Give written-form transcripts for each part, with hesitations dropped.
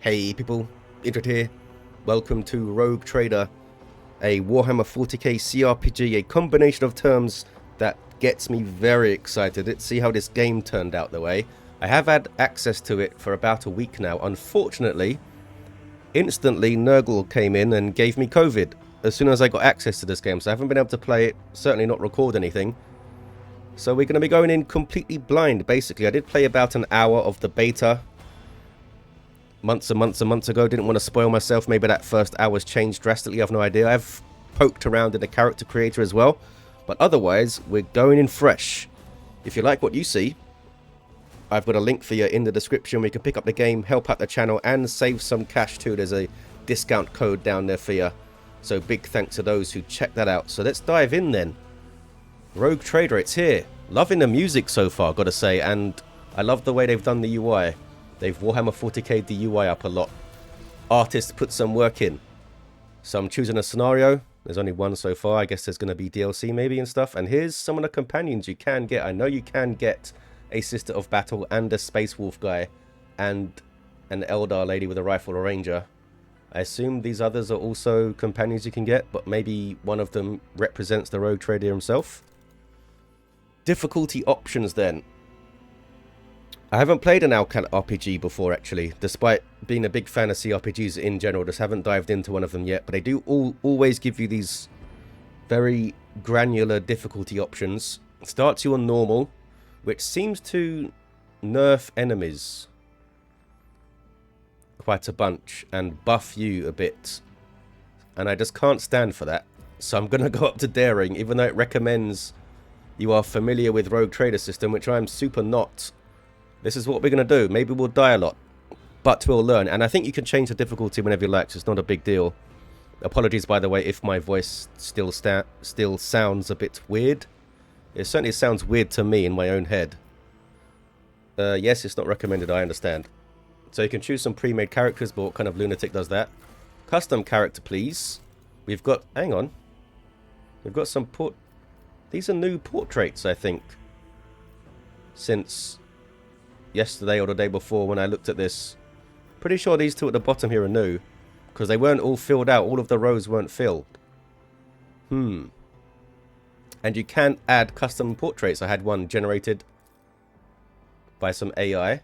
Hey people, Indrid here. Welcome to Rogue Trader, a Warhammer 40k CRPG, a combination of terms that gets me very excited. Let's see how this game turned out the way. I have had access to it for about a week now. Unfortunately, instantly Nurgle came in and gave me COVID as soon as I got access to this game, so I haven't been able to play it, certainly not record anything. So we're going to be going in completely blind, basically. I did play about an hour of the beta months and months ago. Didn't want to spoil myself. Maybe that first hour's changed drastically. I have no idea. I've poked around in the character creator as well. But otherwise, we're going in fresh. If you like what you see, I've got a link for you in the description where you can pick up the game, help out the channel, and save some cash too. There's a discount code down there for you. So big thanks to those who checked that out. So let's dive in then. Rogue Trader, it's here. Loving the music so far, gotta say. And I love the way they've done the UI. They've Warhammer 40k the UI up a lot. Artists put some work in. So I'm choosing a scenario. There's only one so far. I guess there's going to be DLC maybe and stuff. And here's some of the companions you can get. I know you can get a Sister of Battle and a Space Wolf guy. And an Eldar lady with a rifle or ranger. I assume these others are also companions you can get. But maybe one of them represents the Rogue Trader himself. Difficulty options then. I haven't played an RPG before, actually, despite being a big fan of CRPGs in general. Just haven't dived into one of them yet, but they do always give you these very granular difficulty options. It starts you on normal, which seems to nerf enemies quite a bunch and buff you a bit, and I just can't stand for that. So I'm going to go up to daring, even though it recommends you are familiar with Rogue Trader system, which I'm super not. This is what we're going to do. Maybe we'll die a lot, but we'll learn. And I think you can change the difficulty whenever you like, so it's not a big deal. Apologies, by the way, if my voice still sounds a bit weird. It certainly sounds weird to me in my own head. Yes, it's not recommended, I understand. So you can choose some pre-made characters, but what kind of lunatic does that? Custom character, please. We've got... Hang on. We've got some These are new portraits, I think. Since yesterday or the day before when I looked at this. Pretty sure these two at the bottom here are new, because they weren't all filled out. All of the rows weren't filled. And you can add custom portraits. I had one generated by some AI.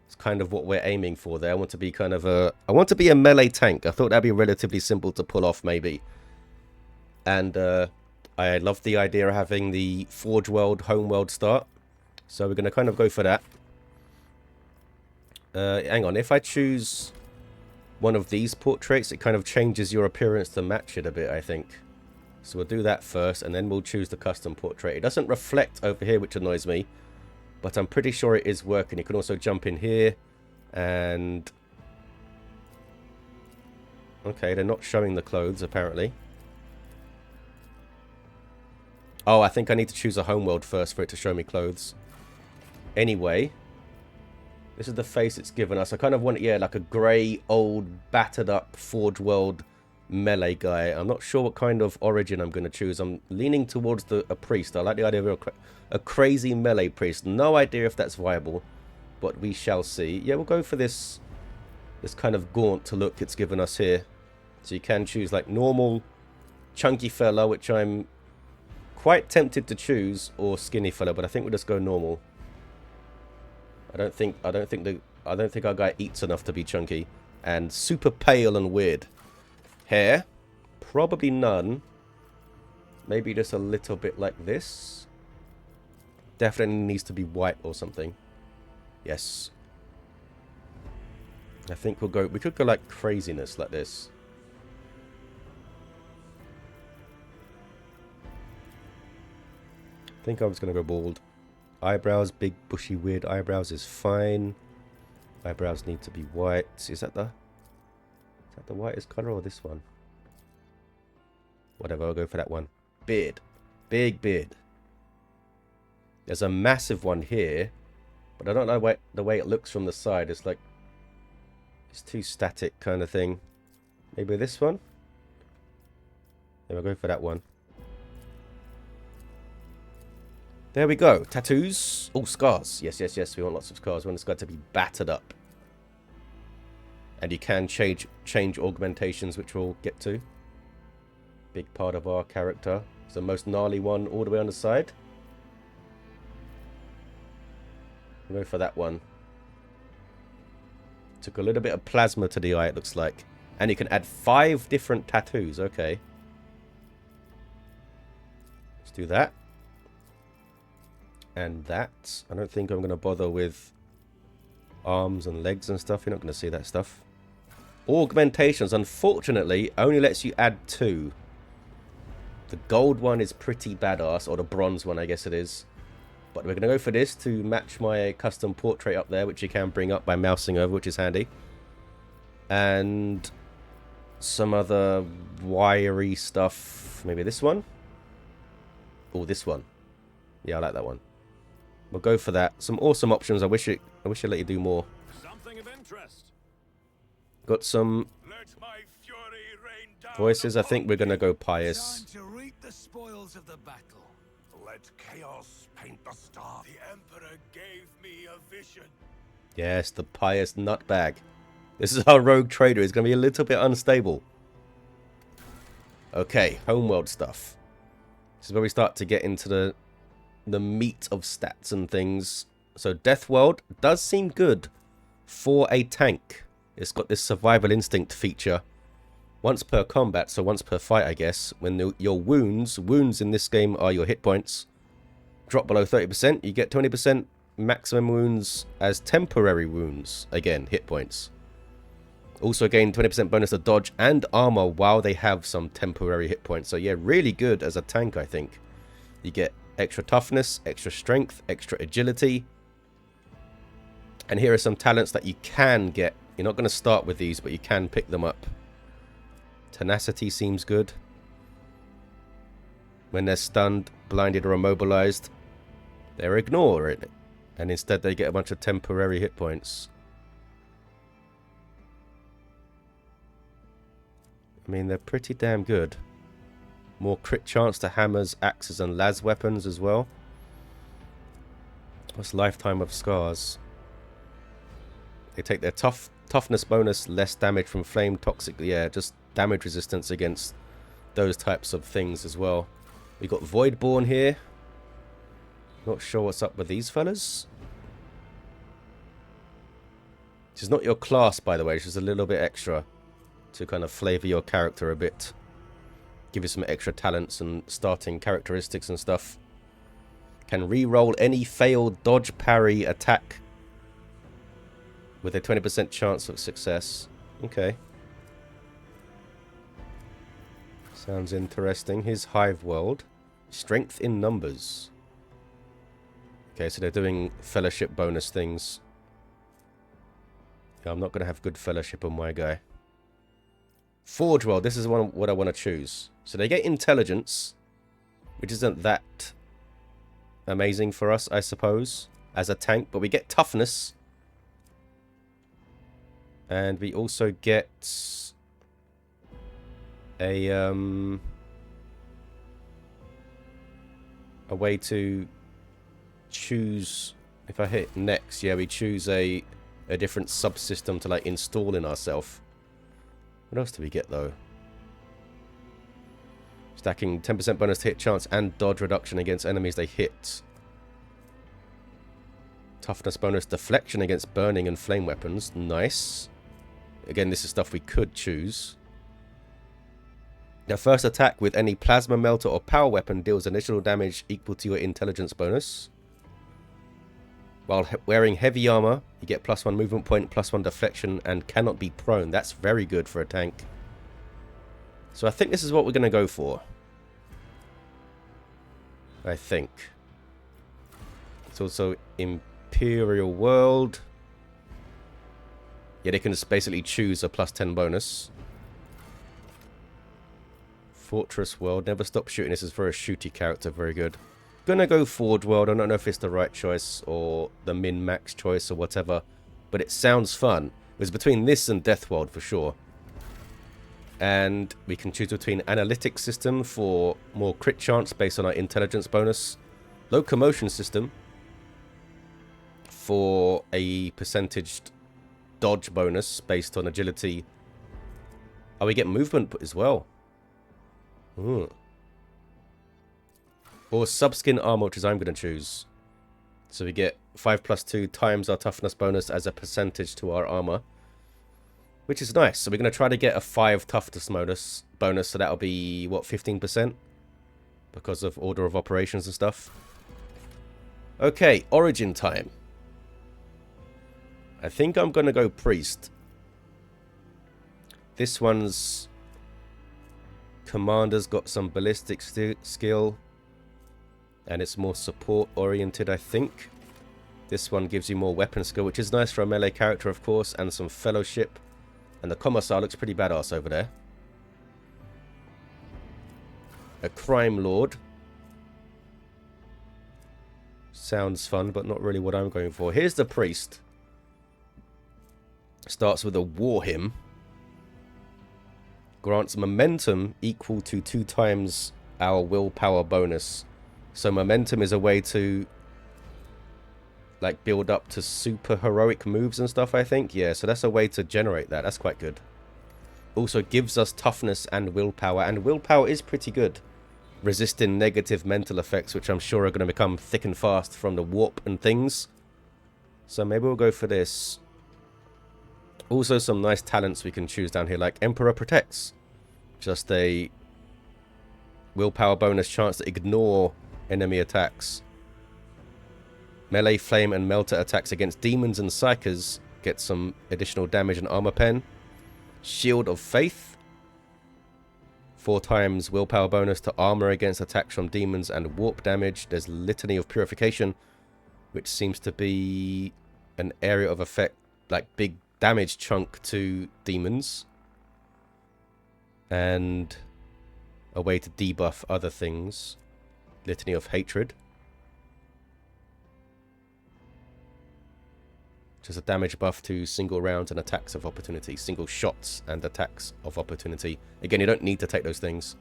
It's kind of what we're aiming for there. I want to be kind of I want to be a melee tank. I thought that'd be relatively simple to pull off, maybe. And I love the idea of having the Forge World, Home World start. So we're going to kind of go for that. Hang on, if I choose one of these portraits, it kind of changes your appearance to match it a bit, I think. So we'll do that first, and then we'll choose the custom portrait. It doesn't reflect over here, which annoys me, but I'm pretty sure it is working. You can also jump in here, and... Okay, they're not showing the clothes, apparently. Oh, I think I need to choose a homeworld first for it to show me clothes. Anyway... This is the face it's given us. I kind of want, yeah, like a grey, old, battered up Forge World melee guy. I'm not sure what kind of origin I'm going to choose. I'm leaning towards a priest. I like the idea of a crazy melee priest. No idea if that's viable, but we shall see. Yeah, we'll go for this kind of gaunt look it's given us here. So you can choose like normal, chunky fella, which I'm quite tempted to choose, or skinny fella, but I think we'll just go normal. I don't think our guy eats enough to be chunky. And super pale and weird. Hair? Probably none. Maybe just a little bit like this. Definitely needs to be white or something. Yes. I think we could go like craziness like this. I think I was going to go bald. Eyebrows, big, bushy, weird eyebrows is fine. Eyebrows need to be white. Is that the whitest color or this one? Whatever, I'll go for that one. Beard. Big beard. There's a massive one here, but I don't know the way it looks from the side. It's like... It's too static kind of thing. Maybe this one? Yeah, I'll go for that one. There we go. Tattoos. Oh, scars. Yes, yes, yes. We want lots of scars. We want this guy to be battered up. And you can change augmentations, which we'll get to. Big part of our character. It's the most gnarly one all the way on the side. We'll go for that one. Took a little bit of plasma to the eye, it looks like. And you can add 5 different tattoos. Okay. Let's do that. And that. I don't think I'm going to bother with arms and legs and stuff. You're not going to see that stuff. Augmentations, unfortunately, only lets you add 2. The gold one is pretty badass, or the bronze one, I guess it is. But we're going to go for this to match my custom portrait up there, which you can bring up by mousing over, which is handy. And some other wiry stuff. Maybe this one? Oh, this one. Yeah, I like that one. We'll go for that. Some awesome options. I wish it let you do more. Something of interest. Got some voices. I think we're going to go pious. Time to reap the spoils of the battle. Let chaos paint the star. The Emperor gave me a vision. Yes, the pious nutbag. This is our rogue trader. He's going to be a little bit unstable. Okay, homeworld stuff. This is where we start to get into the meat of stats and things. So Deathworld does seem good for a tank. It's got this survival instinct feature. Once per combat, so once per fight, I guess. When your wounds in this game are your hit points, drop below 30%, you get 20% maximum wounds as temporary wounds. Again, hit points. Also gain 20% bonus to dodge and armor while they have some temporary hit points. So yeah, really good as a tank, I think. You get extra toughness, extra strength, extra agility. And here are some talents that you can get. You're not going to start with these, but you can pick them up. Tenacity seems good. When they're stunned, blinded, or immobilized, they're ignored. And instead they get a bunch of temporary hit points. I mean, they're pretty damn good. More crit chance to hammers, axes, and las weapons as well. What's lifetime of scars? They take their toughness bonus, less damage from flame, toxic, yeah, just damage resistance against those types of things as well. We got Voidborn here. Not sure what's up with these fellas. This is not your class, by the way. It's just a little bit extra to kind of flavor your character a bit. Give you some extra talents and starting characteristics and stuff. Can re-roll any failed dodge, parry, attack with a 20% chance of success. Okay. Sounds interesting. His Hive World. Strength in numbers. Okay, so they're doing fellowship bonus things. Yeah, I'm not going to have good fellowship on my guy. Forge World. This is what I want to choose. So they get intelligence, which isn't that amazing for us, I suppose, as a tank. But we get toughness. And we also get a way to choose. If I hit next, yeah, we choose a different subsystem to like install in ourselves. What else do we get though? Stacking 10% bonus to hit chance and dodge reduction against enemies they hit. Toughness bonus, deflection against burning and flame weapons. Nice. Again, this is stuff we could choose. Their first attack with any plasma melter or power weapon deals initial damage equal to your intelligence bonus. While wearing heavy armor, you get +1 movement point, +1 deflection, and cannot be prone. That's very good for a tank. So I think this is what we're going to go for. I think. It's also Imperial World. Yeah, they can just basically choose a +10 bonus. Fortress World. Never stop shooting. This is for a shooty character. Very good. Gonna go Forge World. I don't know if it's the right choice or the min-max choice or whatever, but it sounds fun. It was between this and Death World for sure. And we can choose between Analytics System for more crit chance based on our intelligence bonus, Locomotion System for a percentaged dodge bonus based on agility. Oh, we get movement as well. Or subskin armor, which is I'm going to choose. So we get 5+2 times our toughness bonus as a percentage to our armor, which is nice. So we're going to try to get a 5 toughness bonus, so that'll be, what, 15%? Because of order of operations and stuff. Okay, origin time. I think I'm going to go priest. This one's commander's got some ballistic skill. And it's more support oriented, I think. This one gives you more weapon skill, which is nice for a melee character, of course, and some fellowship. And the commissar looks pretty badass over there. A crime lord. Sounds fun, but not really what I'm going for. Here's the priest. Starts with a war hymn. Grants momentum equal to 2 times our willpower bonus. So momentum is a way to like build up to super heroic moves and stuff, I think. Yeah, so that's a way to generate that. That's quite good. Also gives us toughness and willpower is pretty good. Resisting negative mental effects, which I'm sure are going to become thick and fast from the warp and things. So maybe we'll go for this. Also some nice talents we can choose down here, like Emperor Protects. Just a willpower bonus chance to ignore enemy attacks. Melee, flame, and melter attacks against demons and psychers get some additional damage and armor pen. Shield of Faith. 4 times willpower bonus to armor against attacks from demons and warp damage. There's Litany of Purification, which seems to be an area of effect, like big damage chunk to demons. And a way to debuff other things. Litany of Hatred. Just a damage buff to single rounds and attacks of opportunity. Single shots and attacks of opportunity. Again, you don't need to take those things,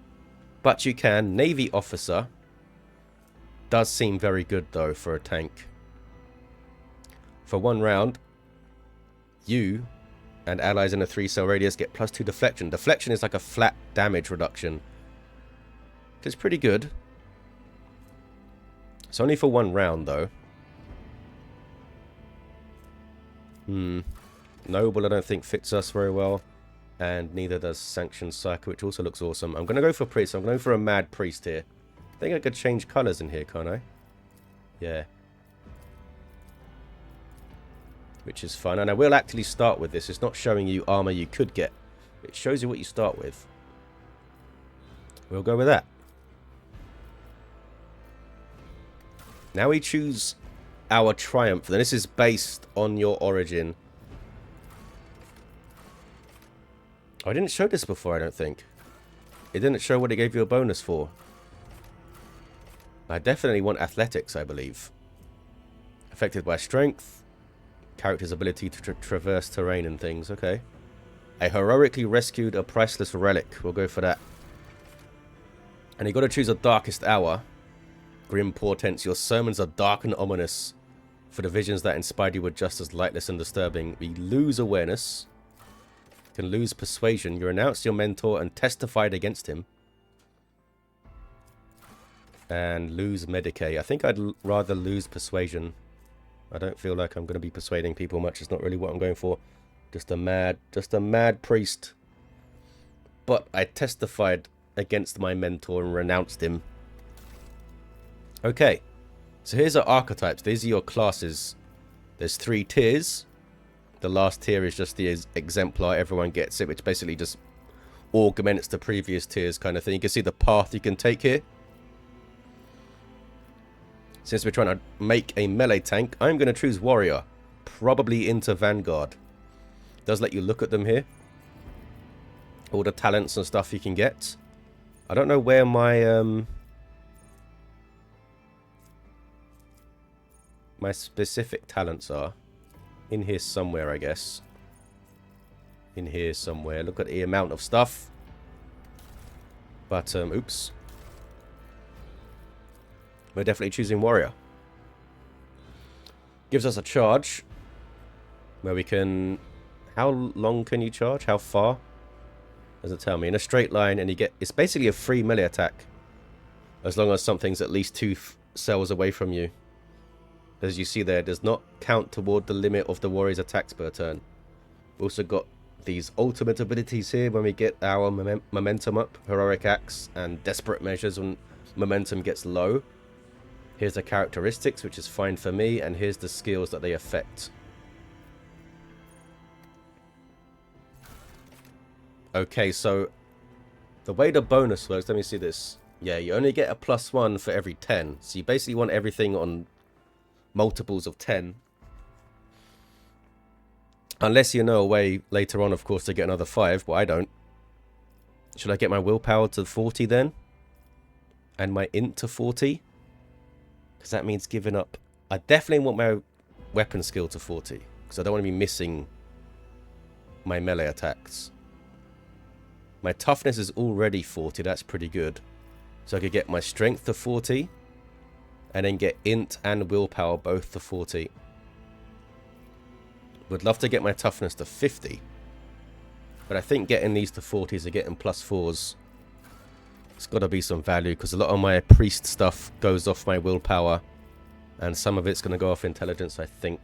but you can. Navy Officer. Does seem very good, though, for a tank. For 1 round, you and allies in a 3-cell radius get +2 deflection. Deflection is like a flat damage reduction. It's pretty good. It's only for 1 round, though. Noble, I don't think, fits us very well. And neither does Sanctioned Psycho, which also looks awesome. I'm going to go for Priest. I'm going for a Mad Priest here. I think I could change colours in here, can't I? Yeah. Which is fun. And I will actually start with this. It's not showing you armour you could get. It shows you what you start with. We'll go with that. Now we choose our Triumph. And this is based on your origin. Oh, I didn't show this before, I don't think. It didn't show what it gave you a bonus for. I definitely want athletics, I believe. Affected by strength. Character's ability to traverse terrain and things. Okay. I heroically rescued a priceless relic. We'll go for that. And you got to choose a darkest hour. Grim portents. Your sermons are dark and ominous. For the visions that inspired you were just as lightless and disturbing. We lose awareness. Can lose persuasion. You renounced your mentor and testified against him. And lose Medicae. I think I'd rather lose persuasion. I don't feel like I'm going to be persuading people much. It's not really what I'm going for. Just a mad priest. But I testified against my mentor and renounced him. Okay. So here's our archetypes. These are your classes. There's 3 tiers. The last tier is just the exemplar. Everyone gets it, which basically just augments the previous tiers kind of thing. You can see the path you can take here. Since we're trying to make a melee tank, I'm going to choose Warrior. Probably into Vanguard. Does let you look at them here. All the talents and stuff you can get. I don't know where my my specific talents are. In here somewhere, I guess. In here somewhere. Look at the amount of stuff. But, oops. We're definitely choosing Warrior. Gives us a charge. Where we can How long can you charge? How far? Doesn't tell me. In a straight line, and you get... It's basically a free melee attack. As long as something's at least 2 cells away from you. As you see there, it does not count toward the limit of the warrior's attacks per turn. We've also got these ultimate abilities here when we get our momentum up. Heroic Acts and Desperate Measures when momentum gets low. Here's the characteristics, which is fine for me. And here's the skills that they affect. Okay, so the way the bonus works, let me see this. Yeah, you only get a +1 for every 10. So you basically want everything on multiples of 10. Unless you know a way later on, of course, to get another 5, but I don't. Should I get my willpower to 40 then? And my int to 40? Because that means giving up. I definitely want my weapon skill to 40. Because I don't want to be missing my melee attacks. My toughness is already 40. That's pretty good. So I could get my strength to 40. And then get int and willpower both to 40. Would love to get my toughness to 50. But I think getting these to 40s are getting +4s. It's got to be some value. Because a lot of my priest stuff goes off my willpower. And some of it's going to go off intelligence, I think.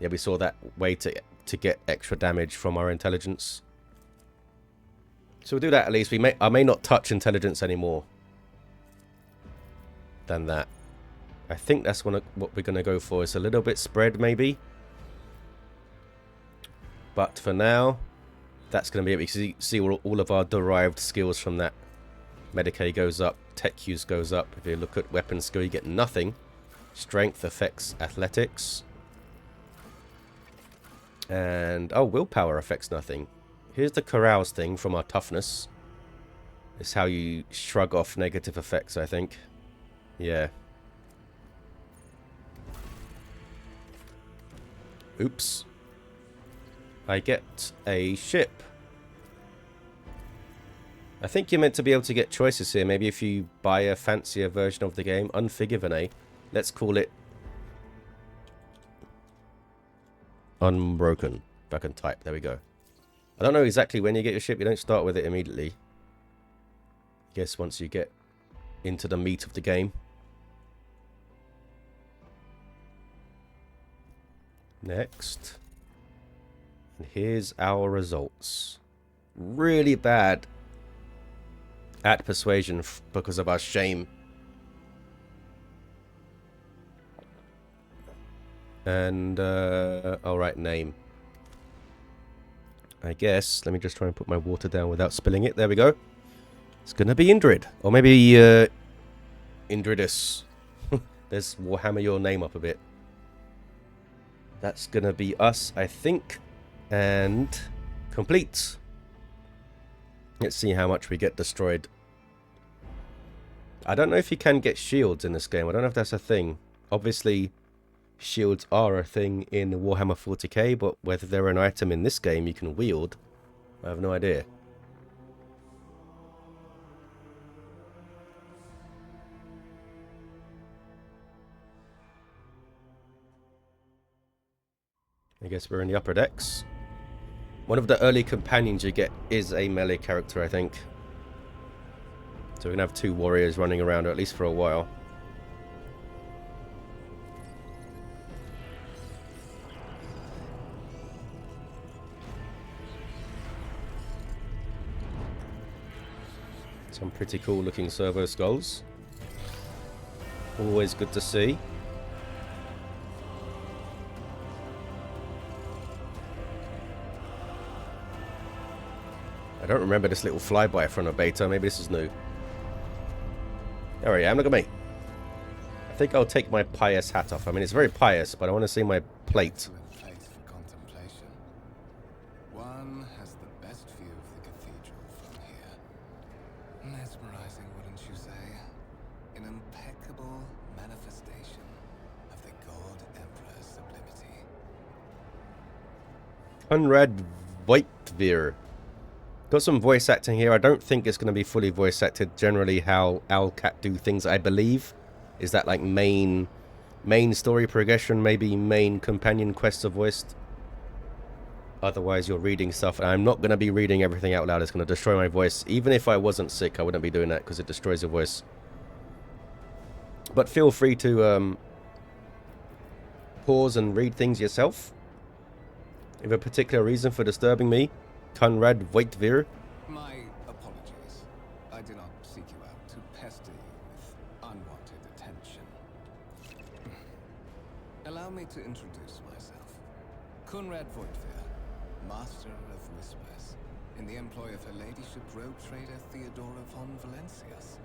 Yeah, we saw that way to get extra damage from our intelligence. So we'll do that at least. I may not touch intelligence anymore than that. I think that's what we're going to go for. It's a little bit spread maybe. But for now, that's going to be it. We see all of our derived skills from that. Medicae goes up. Tech use goes up. If you look at weapon skill, you get nothing. Strength affects athletics. And, oh, willpower affects nothing. Here's the carouse thing from our toughness. It's how you shrug off negative effects, I think. Yeah. Oops. I get a ship. I think you're meant to be able to get choices here. Maybe if you buy a fancier version of the game. Unforgiven, eh? Let's call it Unbroken. If I can type. There we go. I don't know exactly when you get your ship. You don't start with it immediately. I guess once you get into the meat of the game. Next. And here's our results. Really bad at persuasion because of our shame. And, alright, name. I guess, let me just try and put my water down without spilling it. There we go. It's going to be Indrid. Or maybe, Indridus. Let's Warhammer your name up a bit. That's going to be us, I think. And complete. Let's see how much we get destroyed. I don't know if you can get shields in this game. I don't know if that's a thing. Obviously, shields are a thing in Warhammer 40k, but whether they're an item in this game you can wield, I have no idea. I guess we're in the upper decks. One of the early companions you get is a melee character, I think. So we're going to have 2 warriors running around, or at least for a while. Some pretty cool looking servo skulls. Always good to see. I don't remember this little flyby from a beta. Maybe this is new. There I am. Look at me. I think I'll take my pious hat off. I mean, it's very pious, but I want to see my plate. Place for contemplation. One has the best view of the cathedral from here. Mesmerizing, wouldn't you say? An impeccable manifestation of the God Emperor's sublimity. Conrad Voidfarer. Got some voice acting here. I don't think it's going to be fully voice acted. Generally how Owlcat do things, I believe, is that like main story progression, maybe main companion quests are voiced. Otherwise, you're reading stuff, and I'm not going to be reading everything out loud. It's going to destroy my voice. Even if I wasn't sick, I wouldn't be doing that because it destroys your voice. But feel free to pause and read things yourself. If a particular reason for disturbing me, Conrad Voidfarer. My apologies. I did not seek you out to pester you with unwanted attention. Allow me to introduce myself. Conrad Voidfarer, Master of Whispers, in the employ of Her Ladyship Rogue Trader Theodora von Valencius,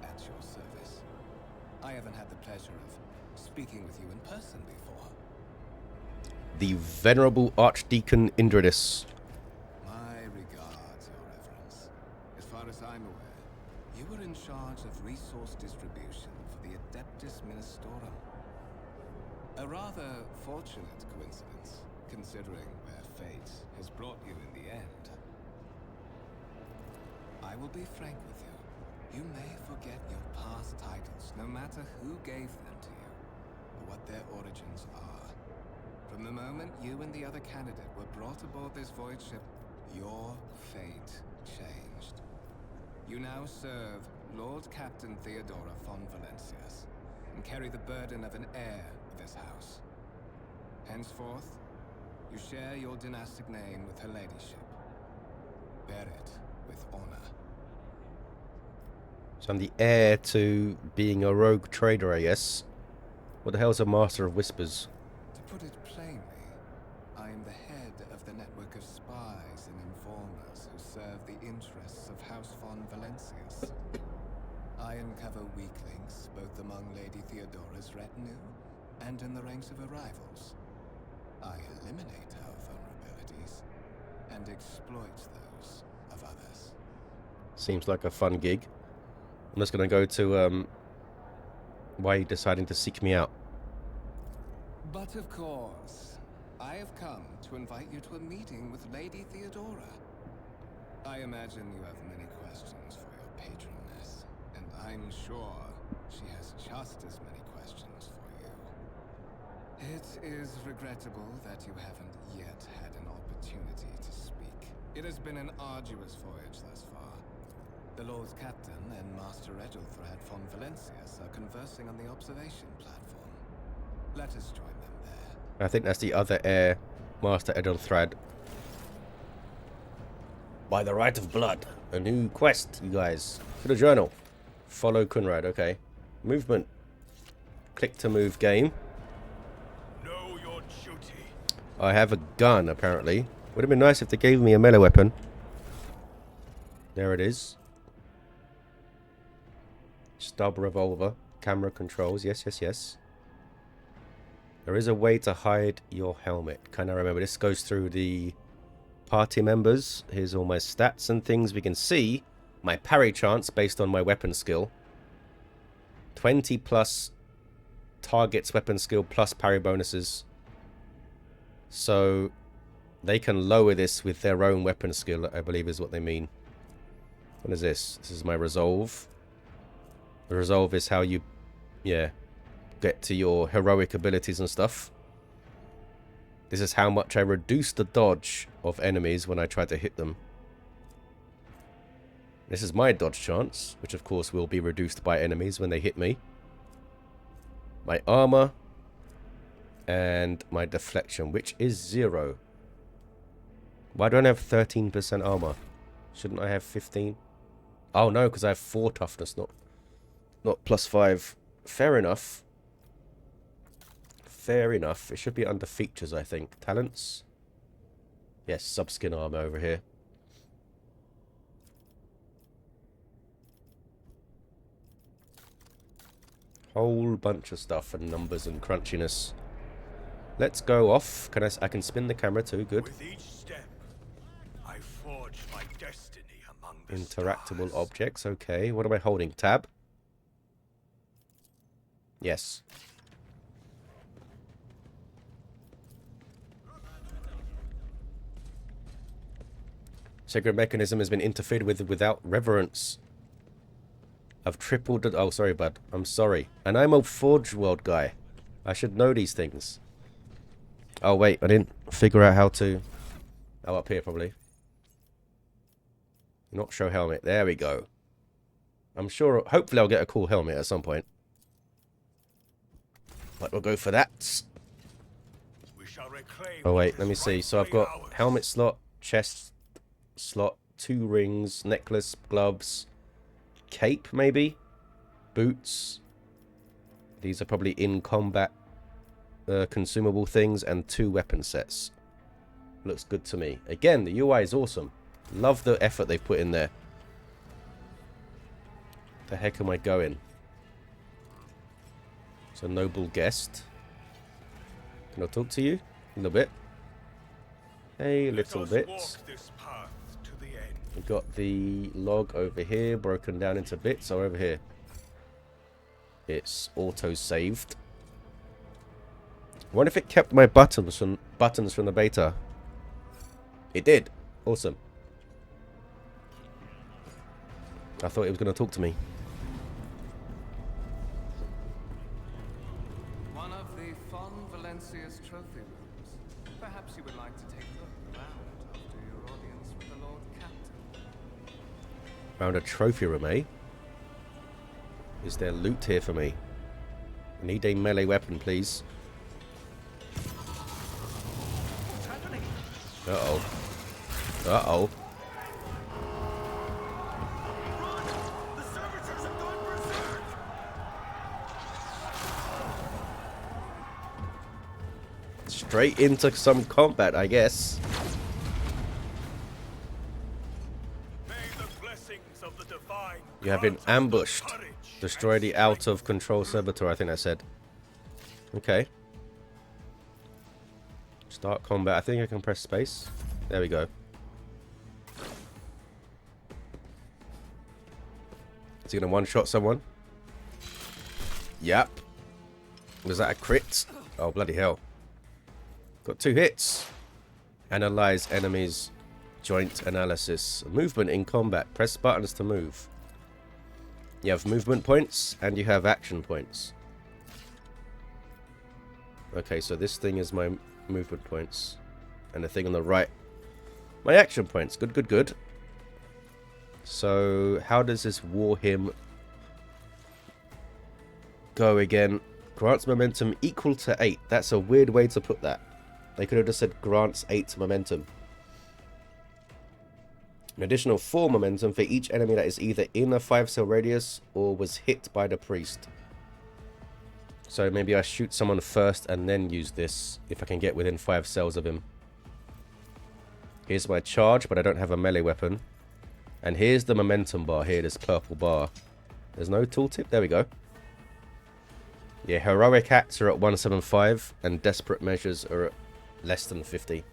at your service. I haven't had the pleasure of speaking with you in person before. The Venerable Archdeacon Indrid. My regards, Your Reverence. As far as I'm aware, you were in charge of resource distribution for the Adeptus Ministorum. A rather fortunate coincidence, considering where fate has brought you in the end. I will be frank with you. You may forget your past titles, no matter who gave them to you, or what their origins are. From the moment you and the other candidate were brought aboard this void ship, your fate changed. You now serve Lord Captain Theodora von Valencius, and carry the burden of an heir of this house. Henceforth, you share your dynastic name with Her Ladyship. Bear it with honor. So I'm the heir to being a rogue trader, I guess. What the hell's a Master of Whispers? To put it plainly, I am the head of the network of spies and informers who serve the interests of House von Valencius. I uncover weak links both among Lady Theodora's retinue and in the ranks of her rivals. I eliminate our vulnerabilities and exploit those of others. Seems like a fun gig. I'm just going to go to why are you deciding to seek me out? But of course, I have come to invite you to a meeting with Lady Theodora. I imagine you have many questions for your patroness, and I'm sure she has just as many questions for you. It is regrettable that you haven't yet had an opportunity to speak. It has been an arduous voyage thus far. The Lord Captain and Master Edelthrad von Valencius are conversing on the observation platform. Let us join them there. I think that's the other heir, Master Edelthrad. By the right of blood. A new quest, you guys. To the journal. Follow Conrad, okay. Movement. Click to move game. Know your duty. I have a gun, apparently. Would have been nice if they gave me a melee weapon. There it is. Stub revolver. Camera controls. Yes, yes, yes. There is a way to hide your helmet. Can I remember? This goes through the party members. Here's all my stats and things. We can see my parry chance based on my weapon skill. 20 plus targets weapon skill plus parry bonuses. So they can lower this with their own weapon skill, I believe is what they mean. What is this? This is my resolve. The resolve is how you, get to your heroic abilities and stuff. This is how much I reduce the dodge of enemies when I try to hit them. This is my dodge chance, which of course will be reduced by enemies when they hit me. My armor. And my deflection, which is 0. Why don't I have 13% armor? Shouldn't I have 15? Oh no, because I have 4 toughness, not plus 5. Fair enough. Fair enough. It should be under features, I think. Talents? Yes, subskin armor over here. Whole bunch of stuff and numbers and crunchiness. Let's go off. I can spin the camera too. Good. With each step, I forge my destiny among the Interactable stars. objects. Okay. What am I holding? Tab? Yes. Sacred mechanism has been interfered with without reverence. I've tripled it. Oh, sorry, bud. I'm sorry. And I'm a Forge World guy. I should know these things. Oh, wait. I didn't figure out how to Oh, up here probably. Not show helmet. There we go. I'm sure, hopefully I'll get a cool helmet at some point. But we'll go for that. Oh wait, let me see. So I've got helmet slot, chest slot, 2 rings, necklace, gloves, cape maybe, boots. These are probably in combat consumable things, and 2 weapon sets. Looks good to me. Again, the UI is awesome. Love the effort they've put in there. The heck am I going? It's a noble guest. Can I talk to you? A little bit. A little bit. We've got the log over here, broken down into bits. Or over here. It's auto-saved. I wonder if it kept my buttons from the beta. It did. Awesome. I thought it was going to talk to me. One of the Fon Valencia's trophy rooms. Perhaps you would like to take a look around after your audience with the Lord Captain. Found a trophy room, eh? Is there loot here for me? I need a melee weapon, please. Uh-oh. Uh-oh. The servitors have gone berserk! Straight into some combat, I guess. May the blessings of the divine You have been grant us the ambushed. courage Destroy the out of control Servitor, I think I said. Okay. Start combat. I think I can press space. There we go. Is he gonna one-shot someone? Yep. Was that a crit? Oh, bloody hell. Got 2 hits. Analyze enemies. Joint analysis. Movement in combat. Press buttons to move. You have movement points and you have action points. Okay, so this thing is my movement points. And the thing on the right, my action points. Good, good, good. So, how does this war hymn go again? Grants momentum equal to 8. That's a weird way to put that. They could have just said grants 8 momentum. An additional 4 momentum for each enemy that is either in a 5-cell radius or was hit by the priest. So maybe I shoot someone first and then use this if I can get within 5 cells of him. Here's my charge, but I don't have a melee weapon. And here's the momentum bar here, this purple bar. There's no tooltip? There we go. Yeah, heroic acts are at 175 and desperate measures are at less than 50.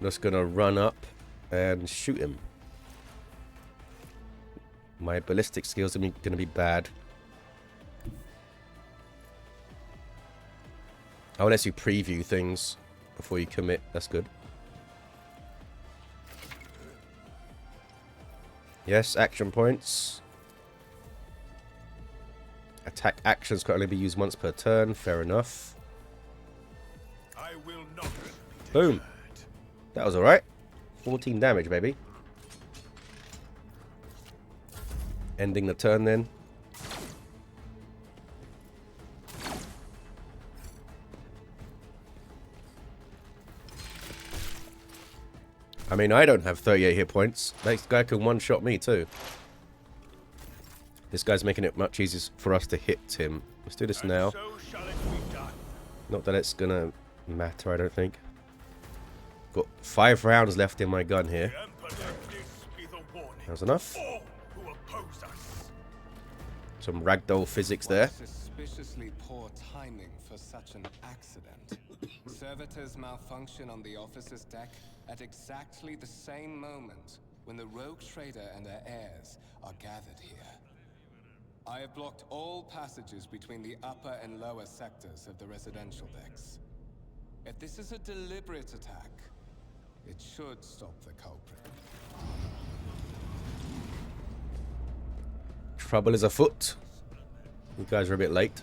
I'm just going to run up and shoot him. My ballistic skills are going to be bad. I'll let you preview things before you commit. That's good. Yes, action points. Attack actions can only be used once per turn. Fair enough. I will not be Boom. That was alright. 14 damage, baby. Ending the turn then. I mean, I don't have 38 hit points. This guy can one-shot me too. This guy's making it much easier for us to hit him. Let's do this now. So shall it be done. Not that it's gonna matter, I don't think. Got 5 rounds left in my gun here. The Emperor, this be the warning. That was enough. All who oppose us. Some ragdoll physics there. Suspiciously poor timing for such an accident. Servitors malfunction on the officer's deck at exactly the same moment when the rogue trader and her heirs are gathered here. I have blocked all passages between the upper and lower sectors of the residential decks. If this is a deliberate attack, it should stop the culprit. Trouble is afoot. You guys are a bit late.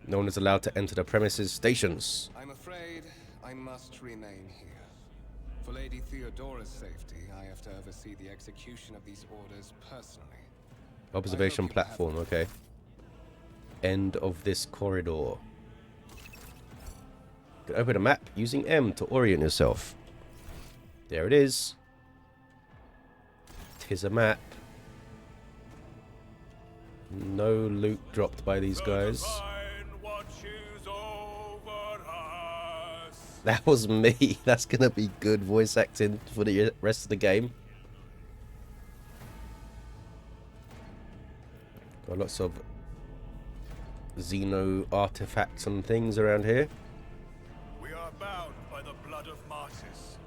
No one is allowed to enter the premises stations. I'm afraid I must remain here. For Lady Theodora's safety, I have to oversee the execution of these orders personally. Observation platform, okay. End of this corridor. You can open a map using M to orient yourself. There it is. Tis a map. No loot dropped by these guys. That was me. That's gonna be good voice acting for the rest of the game. Got lots of Xeno artifacts and things around here. We are bound by the blood of martyrs.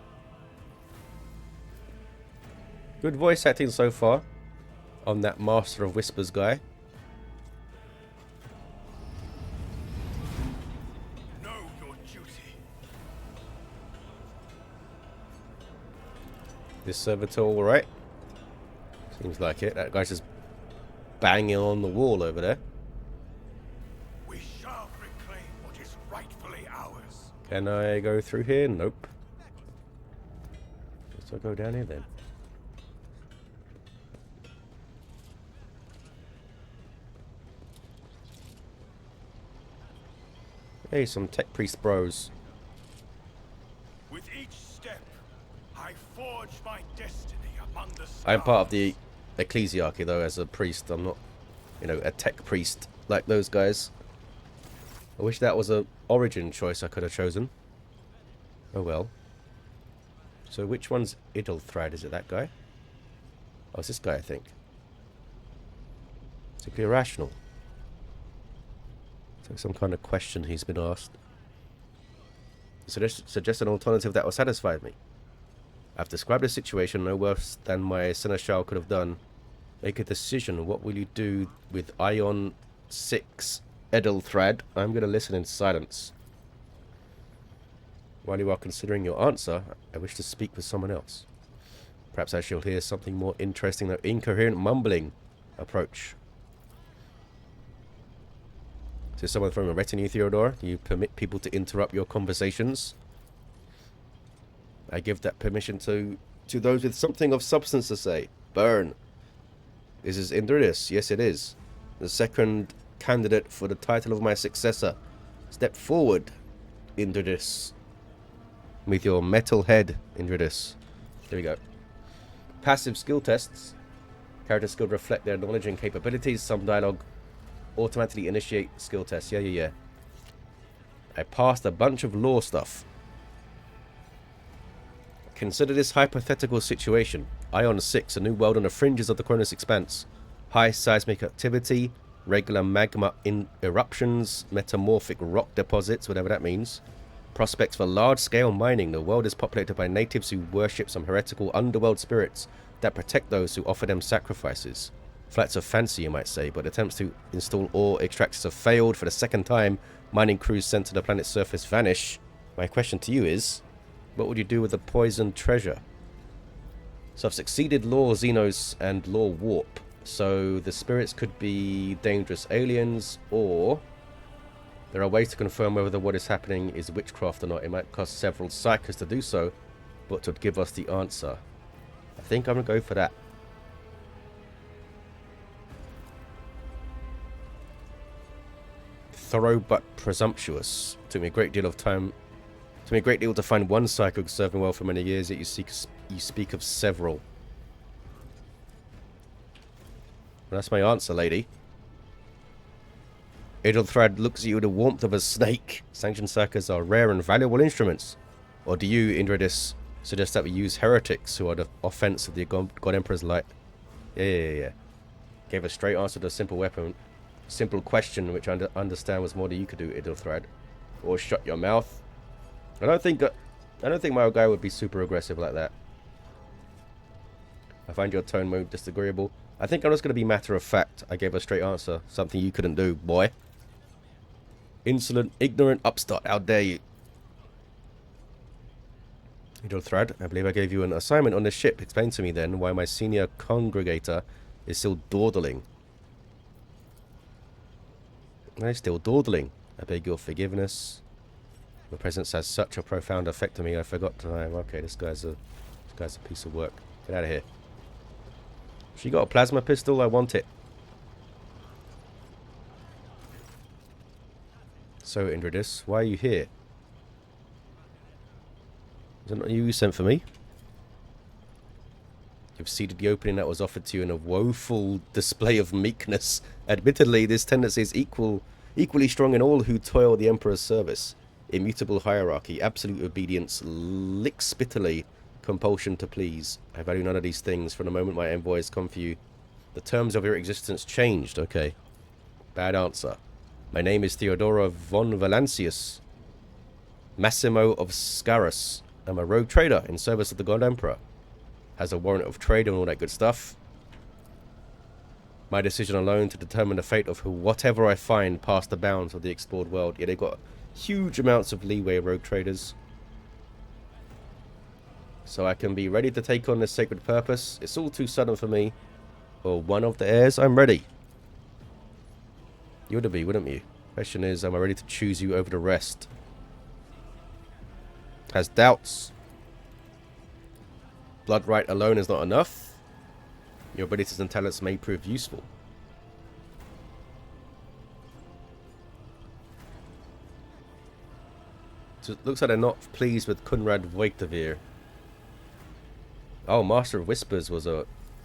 Good voice acting so far on that Master of Whispers guy. Know your duty. This Servitor all right? Seems like it. That guy's just banging on the wall over there. We shall reclaim what is rightfully ours. Can I go through here? Nope. Guess I'll go down here then. Hey, some tech priest bros. With each step, I forge my destiny among the stars. I'm part of the ecclesiarchy though, as a priest. I'm not, you know, a tech priest like those guys. I wish that was a origin choice I could have chosen. Oh well. So which one's Idlethrad? Is it that guy? Oh, it's this guy, I think. Simply irrational. It's like some kind of question he's been asked. Suggest an alternative that will satisfy me. I've described the situation no worse than my seneschal could have done. Make a decision. What will you do with Ion 6 Idlethrad? I'm going to listen in silence. While you are considering your answer, I wish to speak with someone else. Perhaps I shall hear something more interesting than incoherent mumbling. Approach. Is there someone from a retinue, Theodora? Do you permit people to interrupt your conversations? I give that permission to those with something of substance to say. Burn. This is Indrid. Yes, it is. The second candidate for the title of my successor. Step forward, Indrid. With your metal head, Indrid. Here we go. Passive skill tests. Character skill reflect their knowledge and capabilities. Some dialogue automatically initiate skill tests. Yeah. I passed a bunch of law stuff. Consider this hypothetical situation. Ion 6, a new world on the fringes of the Cronus Expanse. High seismic activity, regular magma eruptions, metamorphic rock deposits, whatever that means. Prospects for large-scale mining. The world is populated by natives who worship some heretical underworld spirits that protect those who offer them sacrifices. Flights of fancy, you might say, but attempts to install ore extractors have failed for the second time. Mining crews sent to the planet's surface vanish. My question to you is, what would you do with the poisoned treasure? So I've succeeded Law Xenos and Law Warp. So the spirits could be dangerous aliens, or there are ways to confirm whether what is happening is witchcraft or not. It might cost several psychers to do so, but to give us the answer. I think I'm going to go for that. Thorough but presumptuous. Took me a great deal of time. Took me a great deal to find one psycho who served me well for many years, yet you speak of several. Well, that's my answer, lady. Idlethrad looks at you with the warmth of a snake. Sanctum psychers are rare and valuable instruments. Or do you, Indrid, suggest that we use heretics who are the offense of the God Emperor's light? Yeah. Gave a straight answer to a simple weapon. Simple question, which I understand was more than you could do, Idlethrad. Or shut your mouth. I don't think my old guy would be super aggressive like that. I find your tone most disagreeable. I think I'm just going to be matter of fact. I gave a straight answer. Something you couldn't do, boy. Insolent, ignorant upstart. How dare you? Idlethrad, I believe I gave you an assignment on this ship. Explain to me then why my senior congregator is still dawdling. I'm still dawdling. I beg your forgiveness. The presence has such a profound effect on me, I forgot to... Okay, this guy's a piece of work. Get out of here. She got a plasma pistol, I want it. So, Indrid, why are you here? Is it not you who sent for me? You've ceded the opening that was offered to you in a woeful display of meekness. Admittedly, this tendency is equally strong in all who toil the Emperor's service. Immutable hierarchy, absolute obedience, lickspittily, compulsion to please. I value none of these things. From the moment my envoys come for you, the terms of your existence changed. Okay. Bad answer. My name is Theodora von Valancius, Massimo of Scarus. I'm a rogue trader in service of the God Emperor. Has a warrant of trade and all that good stuff. My decision alone to determine the fate of whatever I find past the bounds of the explored world. Yeah, they've got huge amounts of leeway, rogue traders. So I can be ready to take on this sacred purpose. It's all too sudden for me. Or one of the heirs. I'm ready. You would be, wouldn't you? Question is, am I ready to choose you over the rest? Has doubts. Blood right alone is not enough. Your abilities and talents may prove useful. So it looks like they're not pleased with Conrad Voidfarer. Oh, Master of Whispers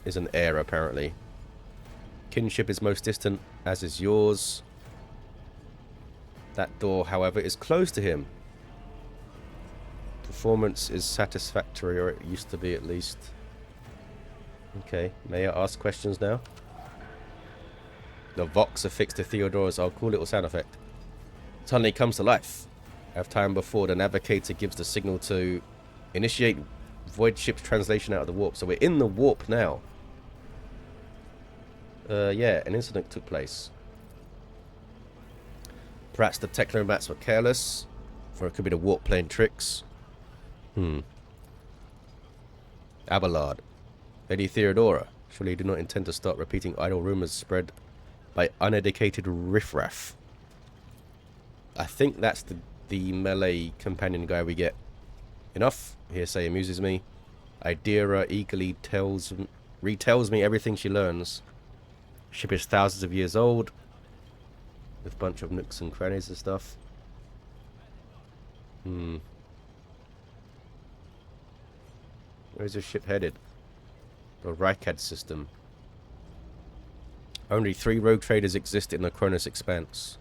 is an heir apparently. Kinship is most distant, as is yours. That door, however, is closed to him. Performance is satisfactory, or it used to be at least. Okay, may I ask questions now? The Vox affixed to Theodora's cool little sound effect suddenly comes to life. Have time before the navigator gives the signal to initiate void ship's translation out of the warp. So we're in the warp now. Yeah, an incident took place. Perhaps the technomats were careless, or it could be the warp playing tricks. Abelard. Lady Theodora. Surely you do not intend to start repeating idle rumors spread by uneducated riffraff. I think that's the melee companion guy we get. Enough. Hearsay amuses me. Idera eagerly retells me everything she learns. Ship is thousands of years old, with a bunch of nooks and crannies and stuff. Where's your ship headed? The Rykad system. Only 3 rogue traders exist in the Cronus Expanse.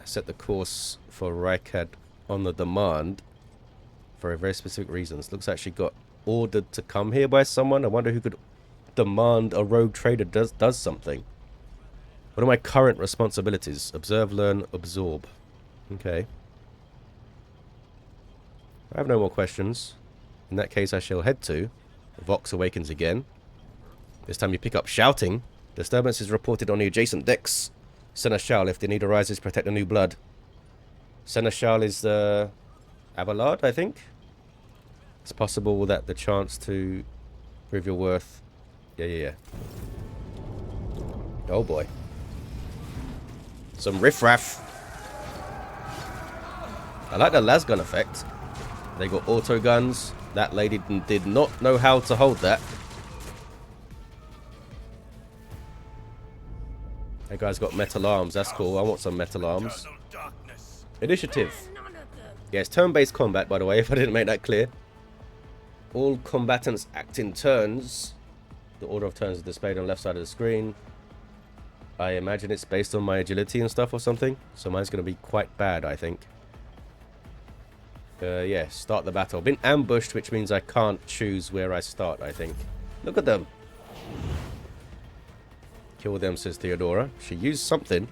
I set the course for Rykad on the demand for a very specific reasons. Looks like she got ordered to come here by someone. I wonder who could demand a rogue trader does something. What are my current responsibilities? Observe, learn, absorb. Okay. I have no more questions. In that case, I shall head to Vox awakens again. This time you pick up shouting. Disturbance is reported on the adjacent decks. Seneschal, if the need arises, protect the new blood. Seneschal is Abelard, I think. It's possible that the chance to prove your worth. Yeah. Oh boy. Some riffraff. I like the lasgun effect. They got auto guns. That lady did not know how to hold that. That guy's got metal arms. That's cool. I want some metal arms. Initiative. Yeah, it's turn-based combat, by the way, if I didn't make that clear. All combatants act in turns. The order of turns is displayed on the left side of the screen. I imagine it's based on my agility and stuff or something. So mine's going to be quite bad, I think. Yeah, start the battle. Been ambushed, which means I can't choose where I start, I think. Look at them. Kill them, says Theodora. She used something.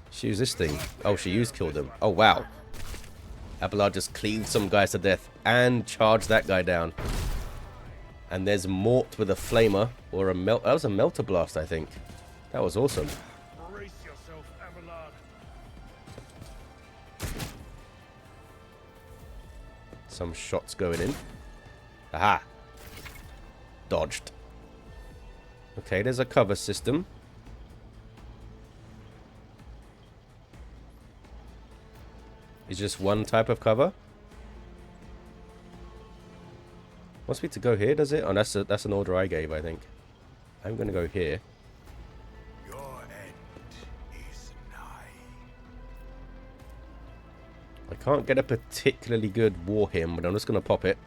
She used this thing. Oh, she used kill them. Oh, wow. Abelard just cleaved some guys to death and charged that guy down. And there's Mort with a flamer or a melt. That was a melter blast, I think. That was awesome. Brace yourself, Abelard. Some shots going in. Aha. Dodged. Okay, there's a cover system. Is just one type of cover? Wants me to go here, does it? Oh, that's an order I gave, I think. I'm going to go here. Your end is nigh. I can't get a particularly good war hymn, but I'm just going to pop it.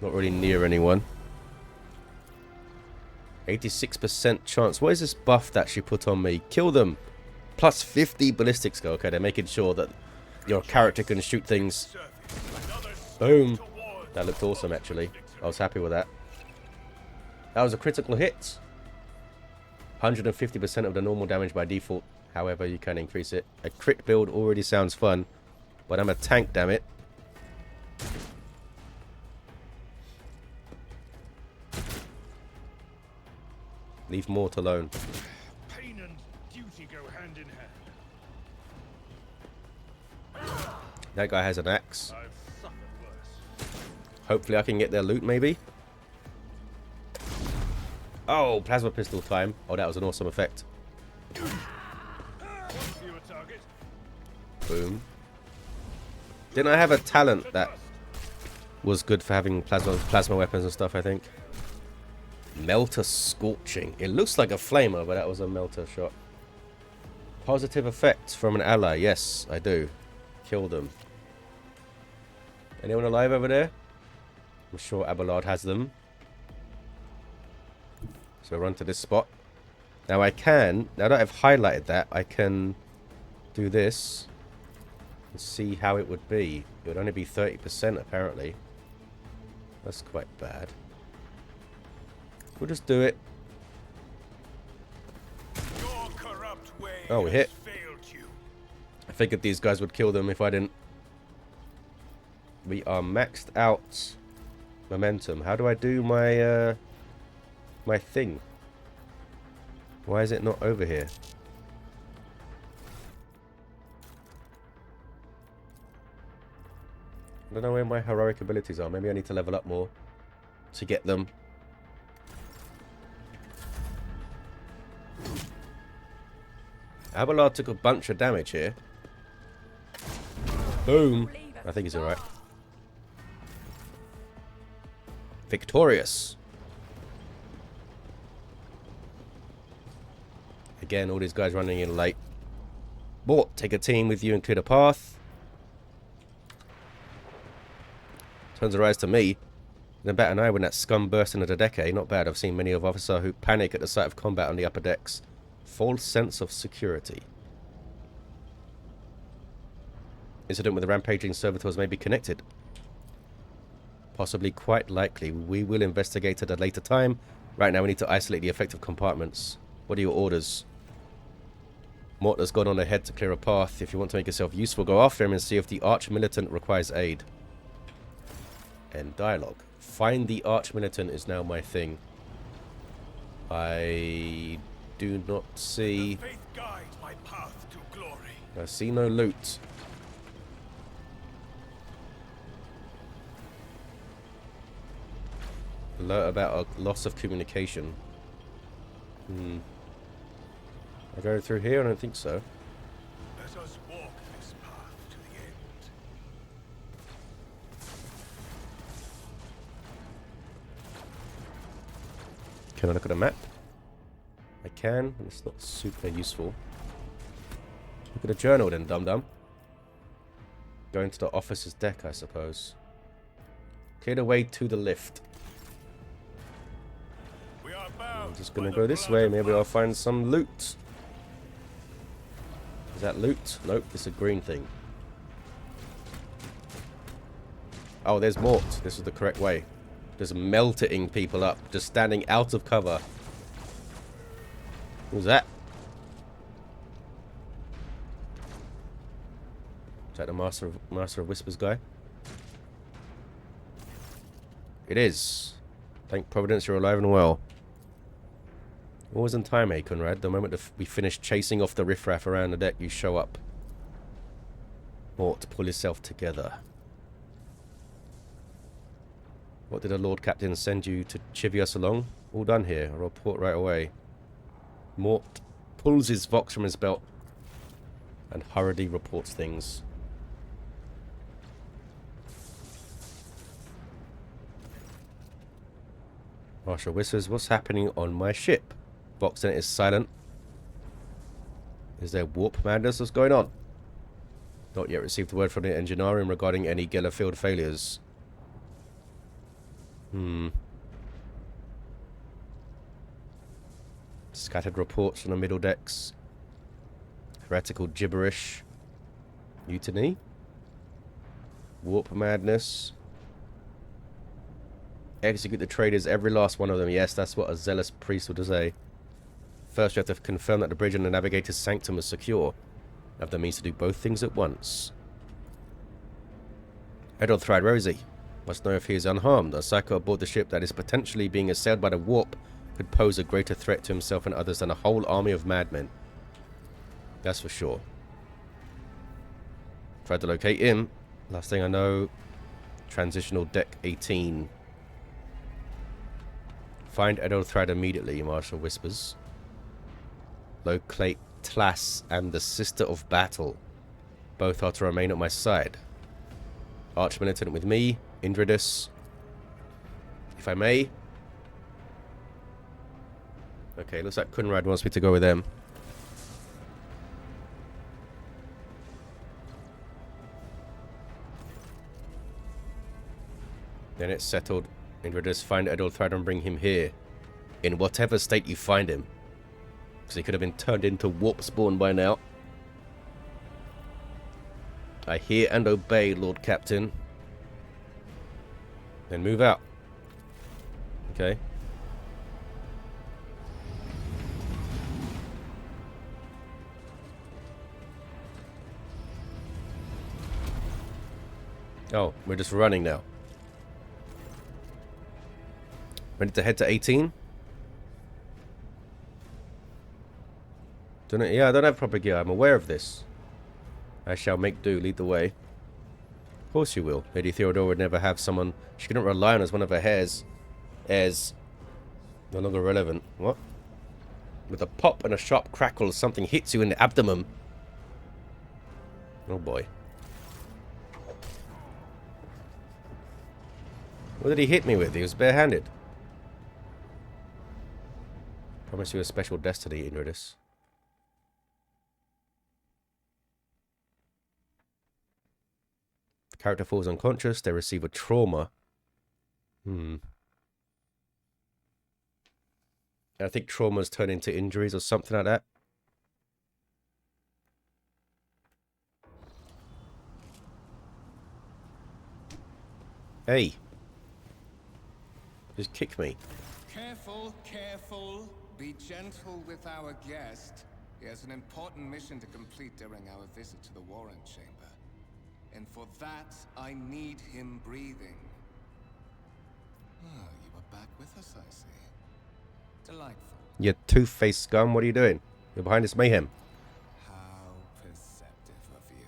Not really near anyone. 86% chance. What is this buff that she put on me? Kill them. Plus 50 ballistic skill. Okay, they're making sure that your character can shoot things. Boom. That looked awesome, actually. I was happy with that. That was a critical hit. 150% of the normal damage by default. However, you can increase it. A crit build already sounds fun. But I'm a tank, damn it. Leave Mort alone. Pain and duty go hand in hand. That guy has an axe. I've suffered worse. Hopefully I can get their loot, maybe. Oh, plasma pistol time. Oh, that was an awesome effect. One fewer target. Boom. Didn't I have a talent that was good for having plasma weapons and stuff, I think? Melter Scorching. It looks like a flamer, but that was a melter shot. Positive effects from an ally. Yes, I do. Kill them. Anyone alive over there? I'm sure Abelard has them. So run to this spot. Now I can, now that I've highlighted that, I can do this and see how it would be. It would only be 30% apparently. That's quite bad. We'll just do it. Your corrupt way Oh, we hit. has failed you. I figured these guys would kill them if I didn't. We are maxed out momentum. How do I do my my thing? Why is it not over here? I don't know where my heroic abilities are. Maybe I need to level up more to get them. Abelard took a bunch of damage here. Boom. I think he's alright. Victorious. Again, all these guys running in late. Mort, take a team with you and clear the path. Turns her eyes to me. Then bat an eye when that scum burst into the deck. Not bad. I've seen many of officers who panic at the sight of combat on the upper decks. False sense of security. Incident with the rampaging servitors may be connected. Possibly, quite likely. We will investigate at a later time. Right now we need to isolate the affected compartments. What are your orders? Mort has gone on ahead to clear a path. If you want to make yourself useful, go after him and see if the arch-militant requires aid. End dialogue. Find the arch-militant is now my thing. I do not see... The faith guides my path to glory. I see no loot. Alert about a loss of communication. I go through here? I don't think so. Let us walk this path to the end. Can I look at a map? I can, but it's not super useful. Look at a journal then, dum-dum. Going to the officer's deck, I suppose. Clear the way to the lift. We are bound. I'm just gonna go this way. Maybe I'll find some loot. Is that loot? Nope, it's a green thing. Oh, there's Mort. This is the correct way. Just melting people up. Just standing out of cover. Who's that? Is that the Master of Whispers guy? It is. Thank Providence you're alive and well. Always in time, eh, Conrad? The moment we finish chasing off the riffraff around the deck, you show up. Mort, pull yourself together. What did the Lord Captain send you to chivvy us along? All done here. I'll report right away. Mort pulls his vox from his belt and hurriedly reports things. Marshal whispers, what's happening on my ship? Voxen is silent. Is there warp madness? What's going on? Not yet received word from the engineering regarding any Geller field failures. Scattered reports from the middle decks. Heretical gibberish. Mutiny. Warp madness. Execute the traders, every last one of them. Yes, that's what a zealous priest would say. First, you have to confirm that the bridge and the navigator's sanctum is secure. You have the means to do both things at once. Edelthrad Rosie. Must know if he is unharmed. A psycho aboard the ship that is potentially being assailed by the warp could pose a greater threat to himself and others than a whole army of madmen. That's for sure. Tried to locate him. Last thing I know, transitional deck 18. Find Edelthrad immediately, Marshal whispers. Locate Tlass and the Sister of Battle. Both are to remain at my side. Archmilitant with me, Indridus. If I may. Okay, looks like Kunrad wants me to go with them. Then it's settled. Indridus, find Edelthrad and bring him here. In whatever state you find him. Because he could have been turned into warp spawn by now. I hear and obey, Lord Captain. Then move out. Okay. Oh, we're just running now. Ready to head to 18? Yeah, I don't have proper gear. I'm aware of this. I shall make do. Lead the way. Of course you will. Lady Theodora would never have someone she couldn't rely on as one of her heirs. No longer relevant. What? With a pop and a sharp crackle, something hits you in the abdomen. Oh boy. What did he hit me with? He was barehanded. Promise you a special destiny, Indridus. The character falls unconscious, they receive a trauma. I think traumas turn into injuries or something like that. Hey. Just kick me. Careful, careful. Be gentle with our guest. He has an important mission to complete during our visit to the Warrant chamber. And for that, I need him breathing. Oh, you are back with us, I see. Delightful. You two-faced scum, what are you doing? You're behind this mayhem. How perceptive of you.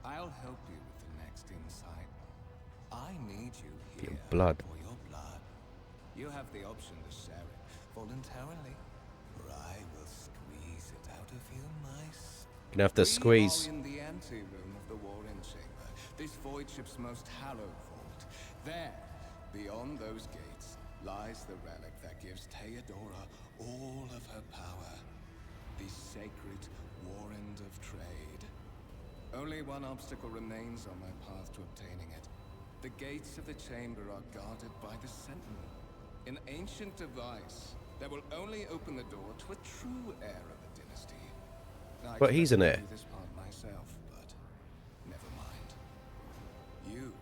I'll help you with the next insight. I need you here. Your blood. For your blood. You have the option to share it voluntarily, or I will squeeze it out of you, mice. You're gonna have to squeeze. We are in the anteroom of the Warrant chamber, this void ship's most hallowed vault. There, beyond those gates, lies the relic that gives Theodora all of her power. The sacred Warrant of Trade. Only one obstacle remains on my path to obtaining it. The gates of the chamber are guarded by the Sentinel. An ancient device that will only open the door to a true heir of the dynasty. But he's an heir. This part myself, but never mind. You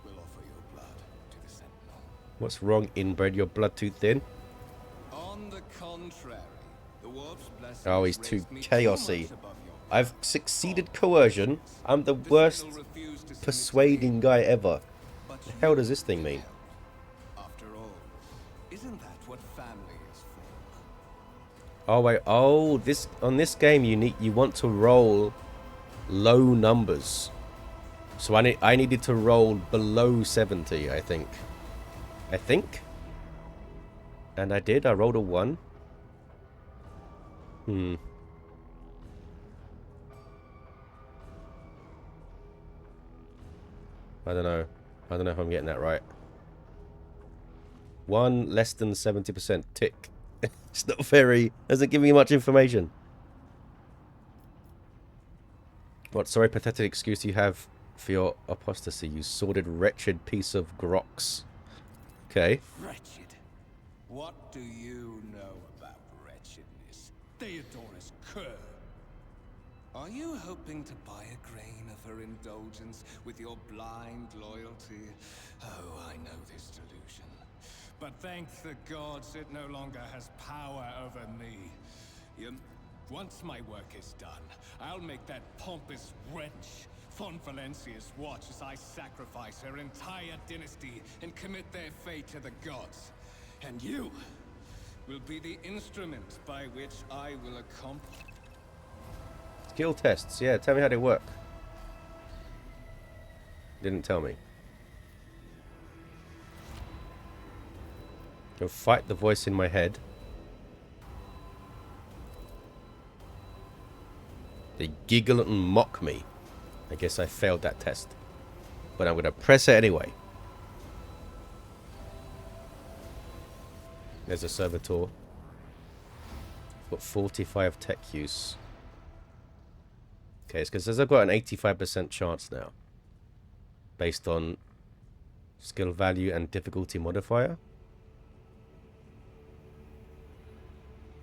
will offer your blood to the Sentinel. What's wrong, inbred? Your blood too thin? On the contrary, the warp's blessings Oh, he's too raised me chaosy. much above your I've succeeded coercion. I'm the worst persuading guy ever. But The hell does this thing mean? after all, isn't that what family is for? Oh wait, oh, this on this game you want to roll low numbers. So I needed to roll below 70, I think. And I did. I rolled a 1. I don't know. I don't know if I'm getting that right. 1 less than 70% tick. It's not very... doesn't give me much information. What sorry pathetic excuse do you have for your apostasy, you sordid wretched piece of grox? Okay. Wretched. What do you know about wretchedness? Theodorus cur. Are you hoping to buy a grain of her indulgence with your blind loyalty? Oh, I know this delusion. But thank the gods it no longer has power over me. Once my work is done, I'll make that pompous wench Von Valencia's watch as I sacrifice her entire dynasty and commit their fate to the gods. And you will be the instrument by which I will accomplish. Skill tests, yeah, tell me how they work. Didn't tell me. Go fight the voice in my head. They giggle and mock me. I guess I failed that test. But I'm going to press it anyway. There's a Servitor. Got 45 tech use. Okay, it's because I've got an 85% chance now. Based on skill value and difficulty modifier.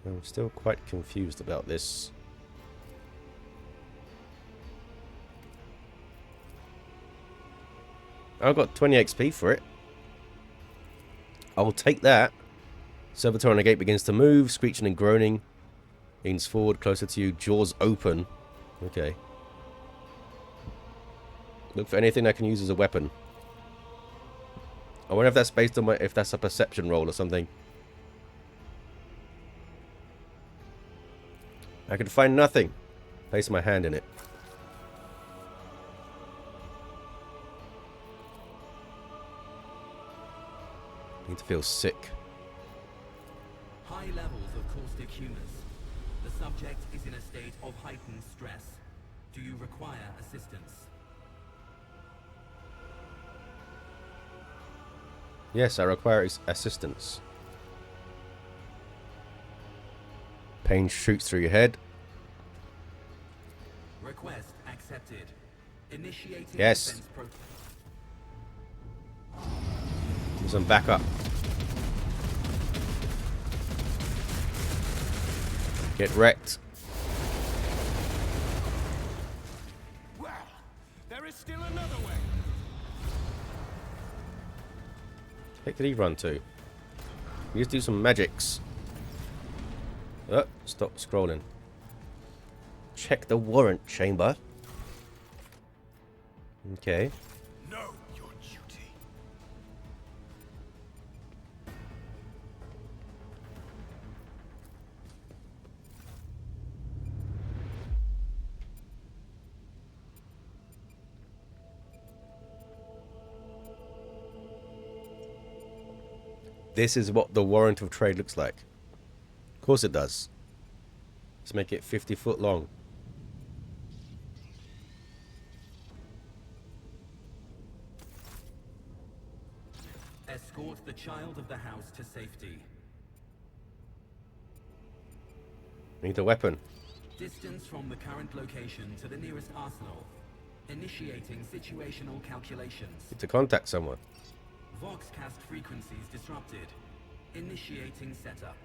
I'm still quite confused about this. I've got 20 XP for it. I'll take that. Servitor on the gate begins to move, screeching and groaning. Leans forward, closer to you, jaws open. Okay. Look for anything I can use as a weapon. I wonder if that's based on if that's a perception roll or something. I can find nothing. Place my hand in it. I need to feel sick. High levels of caustic humus. The subject is in a state of heightened stress. Do you require assistance? Yes, I require assistance. Pain shoots through your head. Request accepted. Initiating yes. defense protocol. Some backup. Get wrecked. Well, there is still another way. Where did he run to? We just do some magics. Oh, stop scrolling. Check the warrant chamber. Okay. Know your duty. This is what the warrant of trade looks like. Of course it does. Let's make it 50 foot long. Escort the child of the house to safety. Need a weapon. Distance from the current location to the nearest arsenal. Initiating situational calculations. Need to contact someone. Voxcast frequencies disrupted. Initiating setup.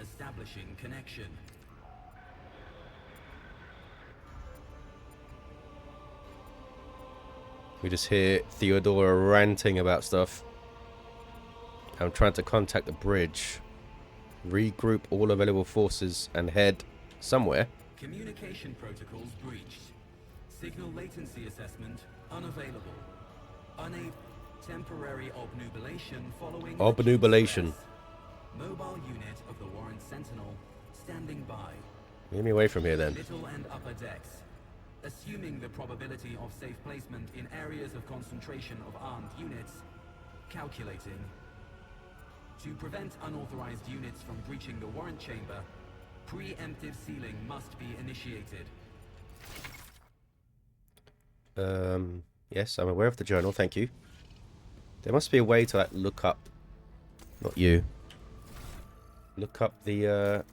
Establishing connection. We just hear Theodora ranting about stuff. I'm trying to contact the bridge. Regroup all available forces and head somewhere. Communication protocols breached. Signal latency assessment unavailable. Unable. Temporary obnubilation following. Obnubilation. Mobile unit of the Warrant Sentinel standing by. Get me away from here then. Middle and upper decks. Assuming the probability of safe placement in areas of concentration of armed units. Calculating. To prevent unauthorized units from breaching the warrant chamber, preemptive sealing must be initiated. Yes, I'm aware of the journal, thank you. There must be a way to like look up Not you. Look up the,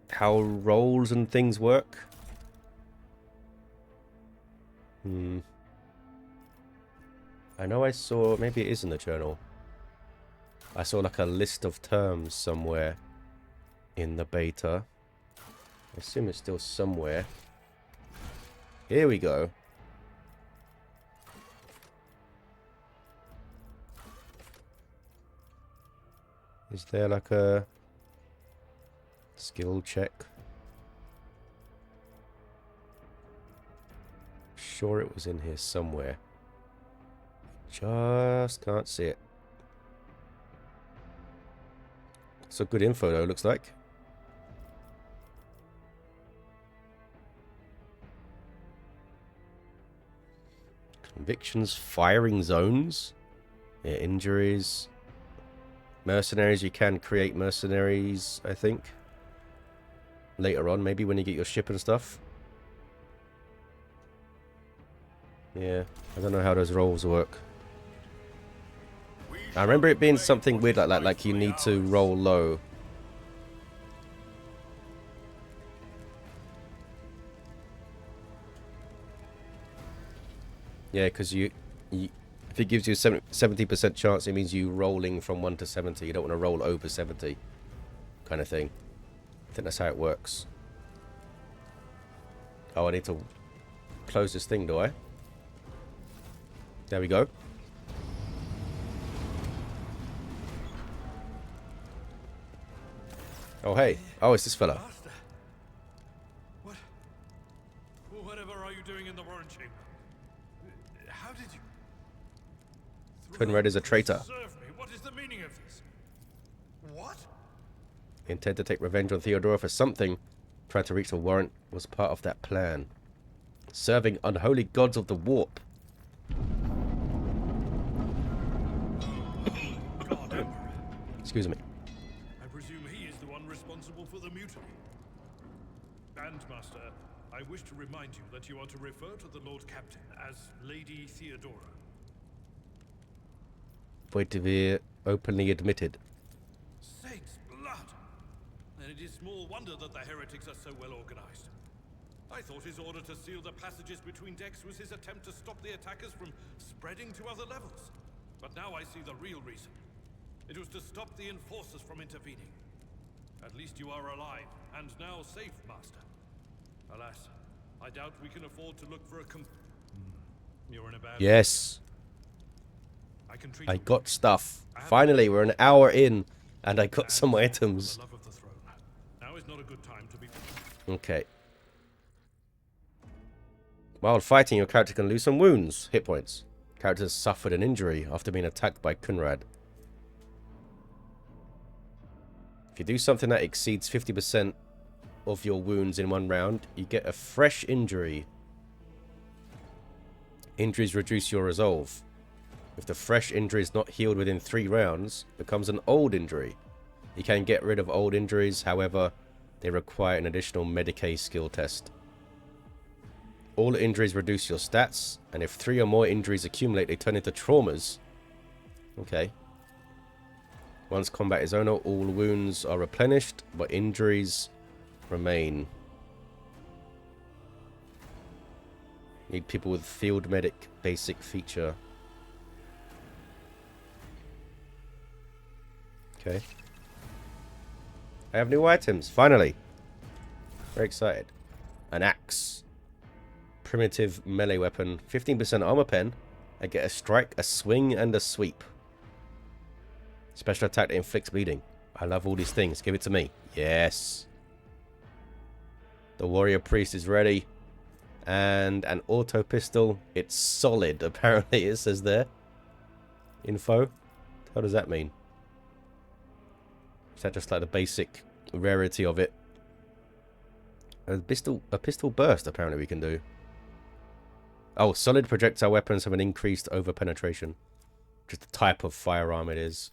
how rolls and things work. I know I saw, maybe it is in the journal. I saw like a list of terms somewhere in the beta. I assume it's still somewhere. Here we go. Is there like a skill check? Sure it was in here somewhere. Just can't see it. Some good info though, looks like. Convictions, firing zones. Yeah, injuries. Mercenaries, you can create mercenaries, I think. Later on, maybe when you get your ship and stuff. Yeah, I don't know how those roles work. I remember it being something weird like you need to roll low. Yeah, because you if it gives you a 70% chance, it means you rolling from 1 to 70. You don't want to roll over 70, kind of thing. I think that's how it works. Oh, I need to close this thing, do I? There we go. Oh, hey. Oh, it's this fella. Master. What? Whatever are you doing in the Warrant chamber? How did you? Conrad is a traitor. Serve me. What is the meaning of this? What? Intent to take revenge on Theodora for something. Trying to reach the Warrant was part of that plan. Serving unholy gods of the warp. God, Emperor. Excuse me. I presume he is the one responsible for the mutiny. Bandmaster, I wish to remind you that you are to refer to the Lord Captain as Lady Theodora. Voidfarer openly admitted. Saints' blood! And it is small wonder that the heretics are so well organized. I thought his order to seal the passages between decks was his attempt to stop the attackers from spreading to other levels. But now I see the real reason. It was to stop the enforcers from intervening. At least you are alive, and now safe, Master. Alas, I doubt we can afford to look for a You're in a bad... Yes. I can treat I you got stuff. Finally, we're an hour in, and I got some items. for the love of the throne. Now is not a good time to be... Okay. While fighting, your character can lose some wounds, hit points. Character has suffered an injury after being attacked by Conrad. If you do something that exceeds 50% of your wounds in one round, you get a fresh injury. Injuries reduce your resolve. If the fresh injury is not healed within 3 rounds, it becomes an old injury. You can get rid of old injuries, however, they require an additional Medicae skill test. All injuries reduce your stats, and if 3 or more injuries accumulate, they turn into traumas. Okay. Once combat is over, all wounds are replenished, but injuries remain. Need people with field medic basic feature. Okay. I have new items, finally. Very excited. An axe. Primitive melee weapon. 15% armor pen. I get a strike, a swing, and a sweep. Special attack that inflicts bleeding. I love all these things. Give it to me. Yes. The warrior priest is ready. And an auto pistol. It's solid, apparently it says there. Info. What does that mean? Is that just like the basic rarity of it? A pistol burst, apparently we can do. Oh, solid projectile weapons have an increased over penetration. Just the type of firearm it is.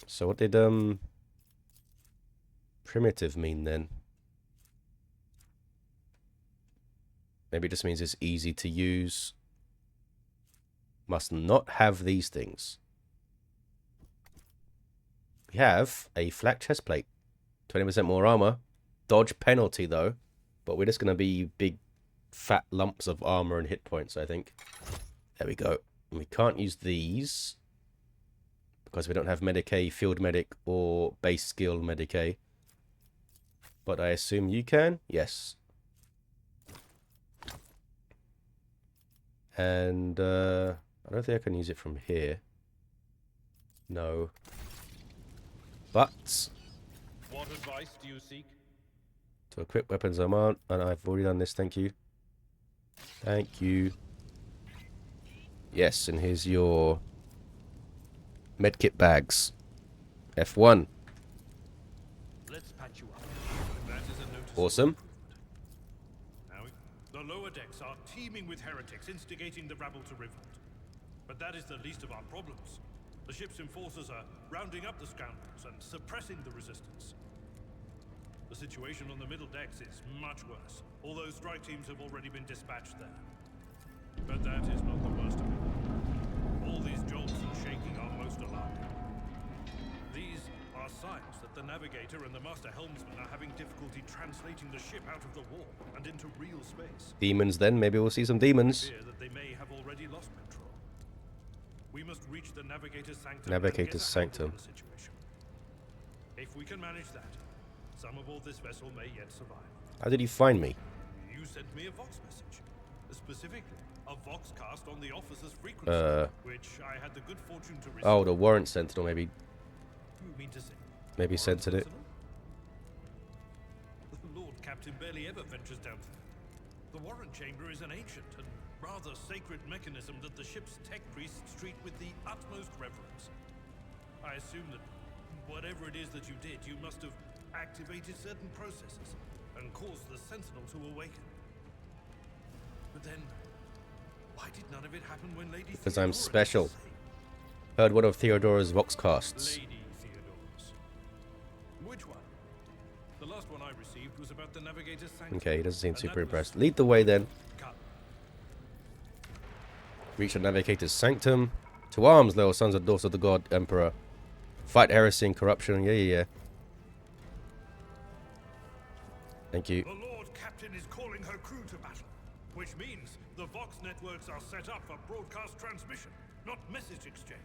So what did primitive mean then? Maybe it just means it's easy to use. Must not have these things. We have a flat chest plate. 20% more armor. Dodge penalty, though. But we're just going to be big, fat lumps of armor and hit points, I think. There we go. And we can't use these because we don't have Medicae, Field Medic, or Base Skill Medicae. But I assume you can? Yes. And I don't think I can use it from here. No. But What advice do you seek? to equip weapons I'm on, and I've already done this, thank you. Thank you. Yes, and here's your medkit bags. F1. Let's patch you up. That is a notice. Awesome. Now, the lower decks are teeming with heretics instigating the rabble to revolt. But that is the least of our problems. The ship's enforcers are rounding up the scoundrels and suppressing the resistance. The situation on the middle decks is much worse, although strike teams have already been dispatched there. But that is not the worst of it. All these jolts and shaking are most alarming. These are signs that the navigator and the master helmsman are having difficulty translating the ship out of the warp and into real space. Demons then, maybe we'll see some demons. Fear that they may have already lost control. We must reach the navigator's sanctum. Navigator's sanctum. If we can manage that, some aboard this vessel may yet survive. How did you find me? You sent me a Vox message. Specifically, a Vox cast on the officer's frequency, which I had the good fortune to receive. Oh, the Warrant Sentinel, maybe. You mean to say? Maybe Warrant censored it. Sentinel? The Lord Captain barely ever ventures down there. The Warrant Chamber is an ancient and rather sacred mechanism that the ship's tech priests treat with the utmost reverence. I assume that whatever it is that you did, you must have activated certain processes and caused the Sentinel to awaken. But then, why did none of it happen when Lady Because I'm Theodora special. was saved? Heard one of Theodora's Vox casts. Lady Theodora's. Which one? The last one I received was about the Navigator's Sanctum. Okay, he doesn't seem and super that was impressed. Lead the way then. cut. Reach the Navigator's Sanctum. To arms, little sons and daughters of the God Emperor. Fight heresy and corruption. Yeah. Thank you. The Lord Captain is calling her crew to battle, which means the Vox networks are set up for broadcast transmission, not message exchange.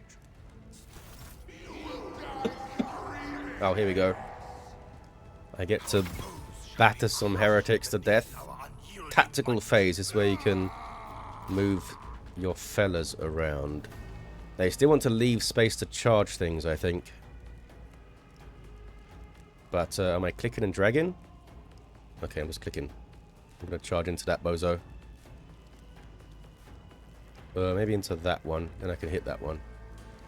Oh, here we go. I get to batter some heretics to death. Tactical phase is where you can move your fellas around. They still want to leave space to charge things, I think. But am I clicking and dragging? Okay, I'm just clicking. I'm going to charge into that bozo. Maybe into that one. Then I can hit that one.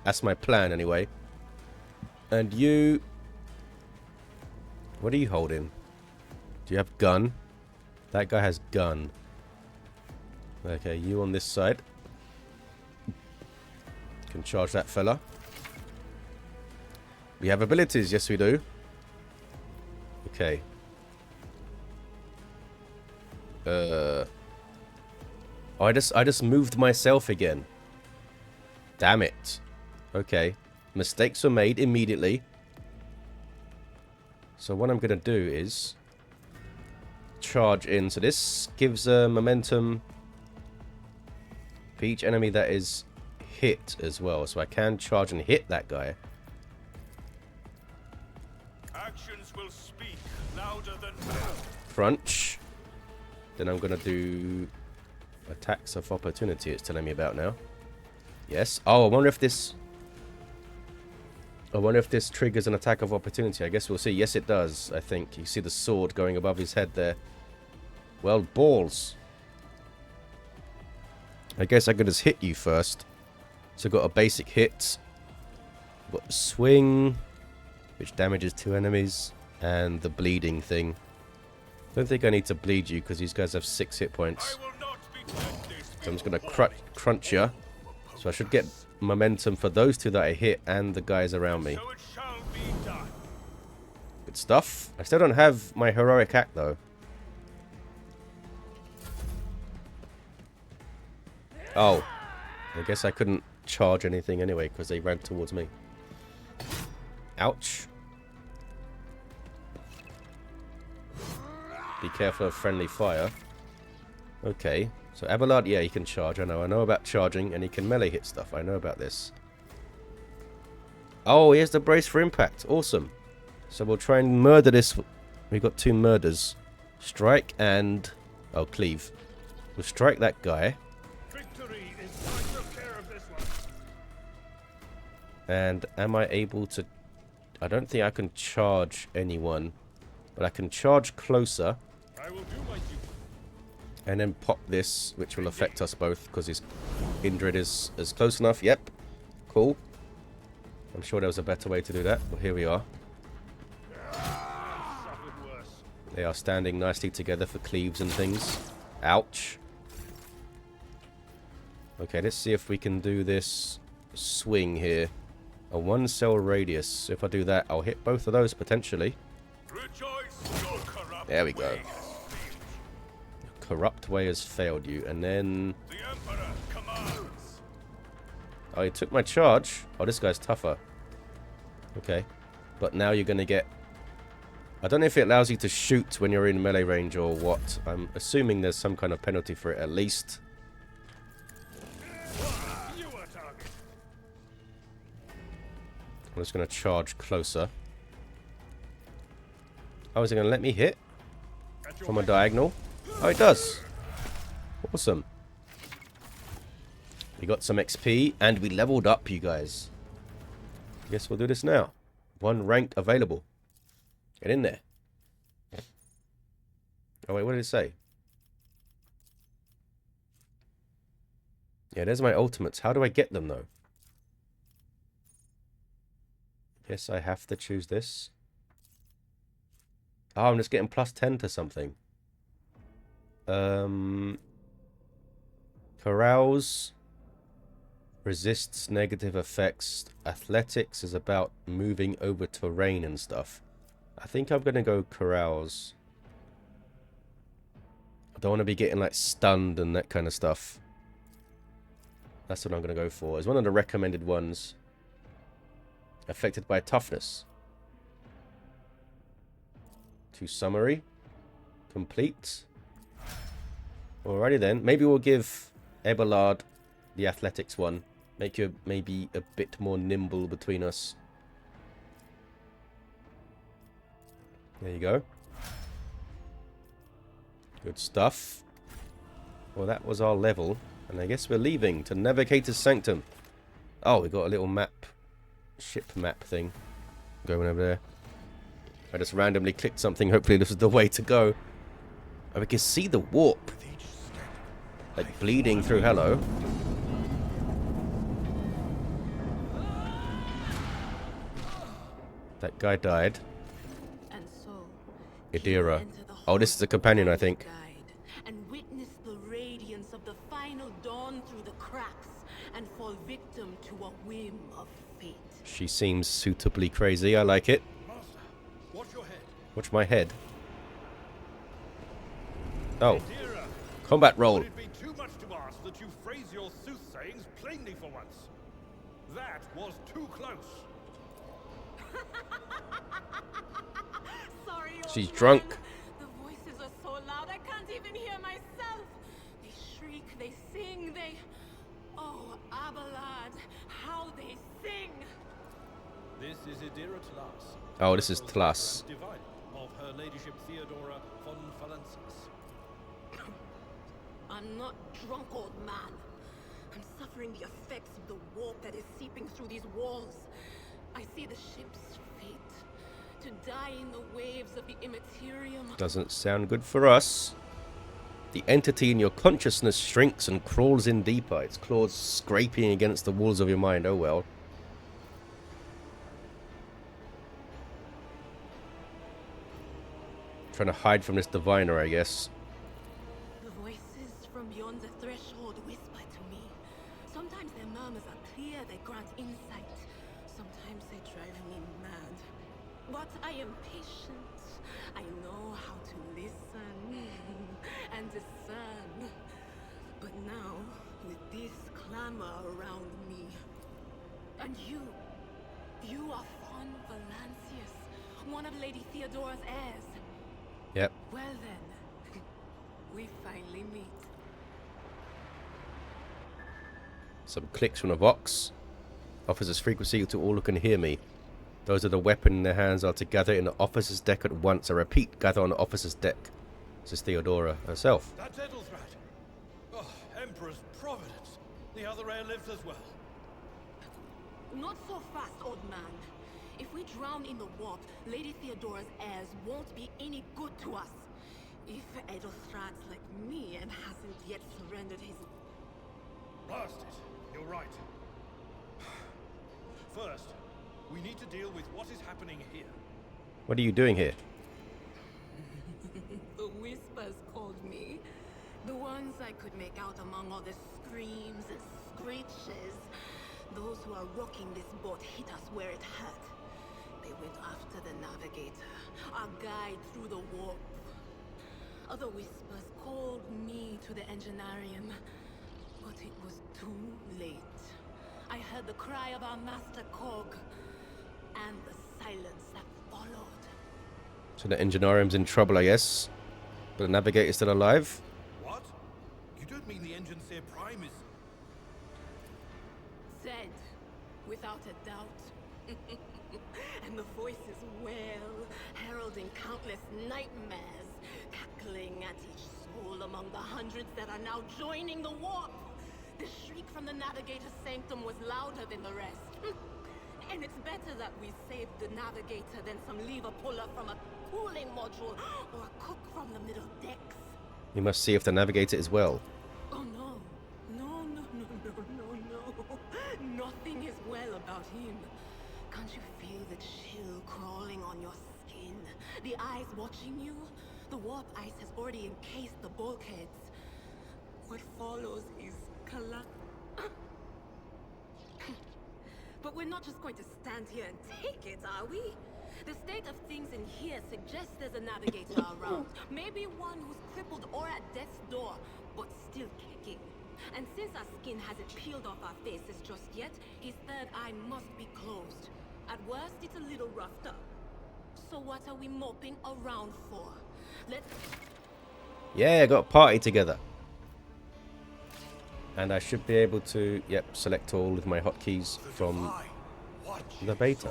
That's my plan, anyway. And you... What are you holding? Do you have gun? That guy has gun. Okay, you on this side. Can charge that fella. We have abilities. Yes, we do. Okay. I just moved myself again. Damn it. Okay. Mistakes were made immediately. So what I'm going to do is charge in. So this gives momentum for each enemy that is hit as well. So I can charge and hit that guy. Actions will speak louder than words. Crunch. Then I'm going to do attacks of opportunity, it's telling me about now. Yes. Oh, I wonder if this triggers an attack of opportunity. I guess we'll see. Yes, it does, I think. You see the sword going above his head there. Well, balls. I guess I could just hit you first. So got a basic hit. Got swing, which damages 2 enemies. And the bleeding thing. Don't think I need to bleed you because these guys have 6 hit points. So I'm just going to crunch you. So I should get momentum for those 2 that I hit and the guys around me. So it shall be done. Good stuff. I still don't have my heroic act though. Oh. I guess I couldn't charge anything anyway because they ran towards me. Ouch. Be careful of friendly fire. Okay. So Abelard, yeah, he can charge. I know about charging, and he can melee hit stuff. I know about this. Oh, he has the brace for impact. Awesome. So we'll try and murder this. We've got 2 murders. Strike and... oh, cleave. We'll strike that guy. Victory is I took care of this one. And am I able to... I don't think I can charge anyone. But I can charge closer. I will do my duty. And then pop this, which will affect us both. Because his Indrid is close enough. Yep. Cool. I'm sure there was a better way to do that. But here we are. They are standing nicely together for cleaves and things. Ouch. Okay, let's see if we can do this swing here. A 1 cell radius. So if I do that, I'll hit both of those potentially. There we go. Corrupt way has failed you. And then... The Emperor commands. oh, he took my charge. Oh, this guy's tougher. Okay. But now you're going to get... I don't know if it allows you to shoot when you're in melee range or what. I'm assuming there's some kind of penalty for it at least. I'm just going to charge closer. Oh, is it going to let me hit? From a diagonal? Oh, it does. Awesome. We got some XP and we leveled up, you guys. Guess we'll do this now. 1 rank available. Get in there. Oh, wait, what did it say? Yeah, there's my ultimates. How do I get them, though? Guess I have to choose this. Oh, I'm just getting +10 to something. Carouse resists negative effects. Athletics is about moving over terrain and stuff. I think I'm going to go carouse. I don't want to be getting like stunned and that kind of stuff. That's what I'm going to go for. It's one of the recommended ones. Affected by toughness. To summary. Complete. Alrighty then. Maybe we'll give Abelard the athletics one. Make you maybe a bit more nimble between us. There you go. Good stuff. Well, that was our level. And I guess we're leaving to Navigator's Sanctum. Oh, we got a little map. Ship map thing. Going over there. I just randomly clicked something. Hopefully this is the way to go. And we can see the warp. Like bleeding through. Hello. That guy died. And so, Idira. Oh, this is a companion, I think. And witness the radiance of the final dawn through the cracks and fall victim to a whim of fate. She seems suitably crazy. I like it. Master, watch your head. Watch my head. Oh. Idira, Combat roll. would it be too much to ask that you phrase your soothsayings plainly for once? That was too close. Sorry, old She's man. drunk. The voices are so loud I can't even hear myself. They shriek, they sing, they... Oh, Abelard, how they sing! This is Idira Tlas. Oh, this is Tlas. Divine of Her Ladyship Theodora von Valensis. I'm not drunk, old man. I'm suffering the effects of the warp that is seeping through these walls. I see the ship's fate. To die in the waves of the immaterium. Doesn't sound good for us. The entity in your consciousness shrinks and crawls in deeper. Its claws scraping against the walls of your mind. Oh well. Trying to hide from this diviner, I guess. The voices from beyond the threshold whisper to me. Sometimes their murmurs are clear, they grant insight. Sometimes they drive me mad. But I am patient. I know how to listen and discern. But now, with this clamor around me, and you are far son Valancius, one of Lady Theodora's heirs. Yep. Well then, we finally meet. Some clicks from the box. Officer's frequency to all who can hear me. Those of the weapon in their hands are to gather in the officer's deck at once. I repeat, gather on the officer's deck. This is Theodora herself. That's Edelthrat. Oh, Emperor's Providence. The other heir lives as well. Not so fast, old man. If we drown in the warp, Lady Theodora's heirs won't be any good to us. If Edelthrat's like me and hasn't yet surrendered his... Blast it. You're right. First, we need to deal with what is happening here. What are you doing here? The whispers called me. The ones I could make out among all the screams and screeches. Those who are rocking this boat hit us where it hurt. They went after the navigator, our guide through the warp. Other whispers called me to the enginarium, but it was too late. I heard the cry of our master Cog, and the silence that followed. So the enginarium's in trouble, I guess. But the navigator's still alive. What? You don't mean the engine Seer Prime is... Said, without a doubt. And the voices wail, heralding countless nightmares, cackling at each soul among the hundreds that are now joining the warp. The shriek from the navigator's sanctum was louder than the rest. And it's better that we saved the navigator than some lever puller from a cooling module or a cook from the middle decks. You must see if the navigator is well. Oh no. No. Nothing is well about him. Can't you feel the chill crawling on your skin? The eyes watching you? The warp ice has already encased the bulkheads. What follows is collapse. But we're not just going to stand here and take it, are we? The state of things in here suggests there's a navigator around. Maybe one who's crippled or at death's door, but still kicking. And since our skin hasn't peeled off our faces just yet, his third eye must be closed. At worst, it's a little roughed up. So what are we moping around for? Let's... Yeah, got a party together. And I should be able to, yep, select all with my hotkeys from the beta.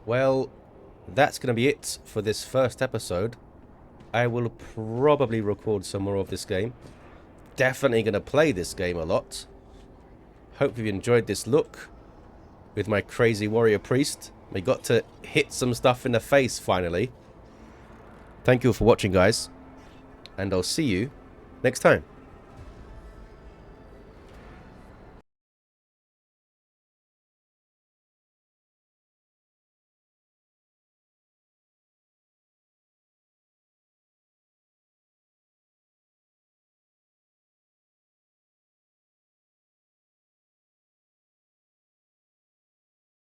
Well, that's going to be it for this first episode. I will probably record some more of this game. Definitely going to play this game a lot. Hope you enjoyed this look with my crazy warrior priest. We got to hit some stuff in the face finally. Thank you for watching, guys. And I'll see you next time.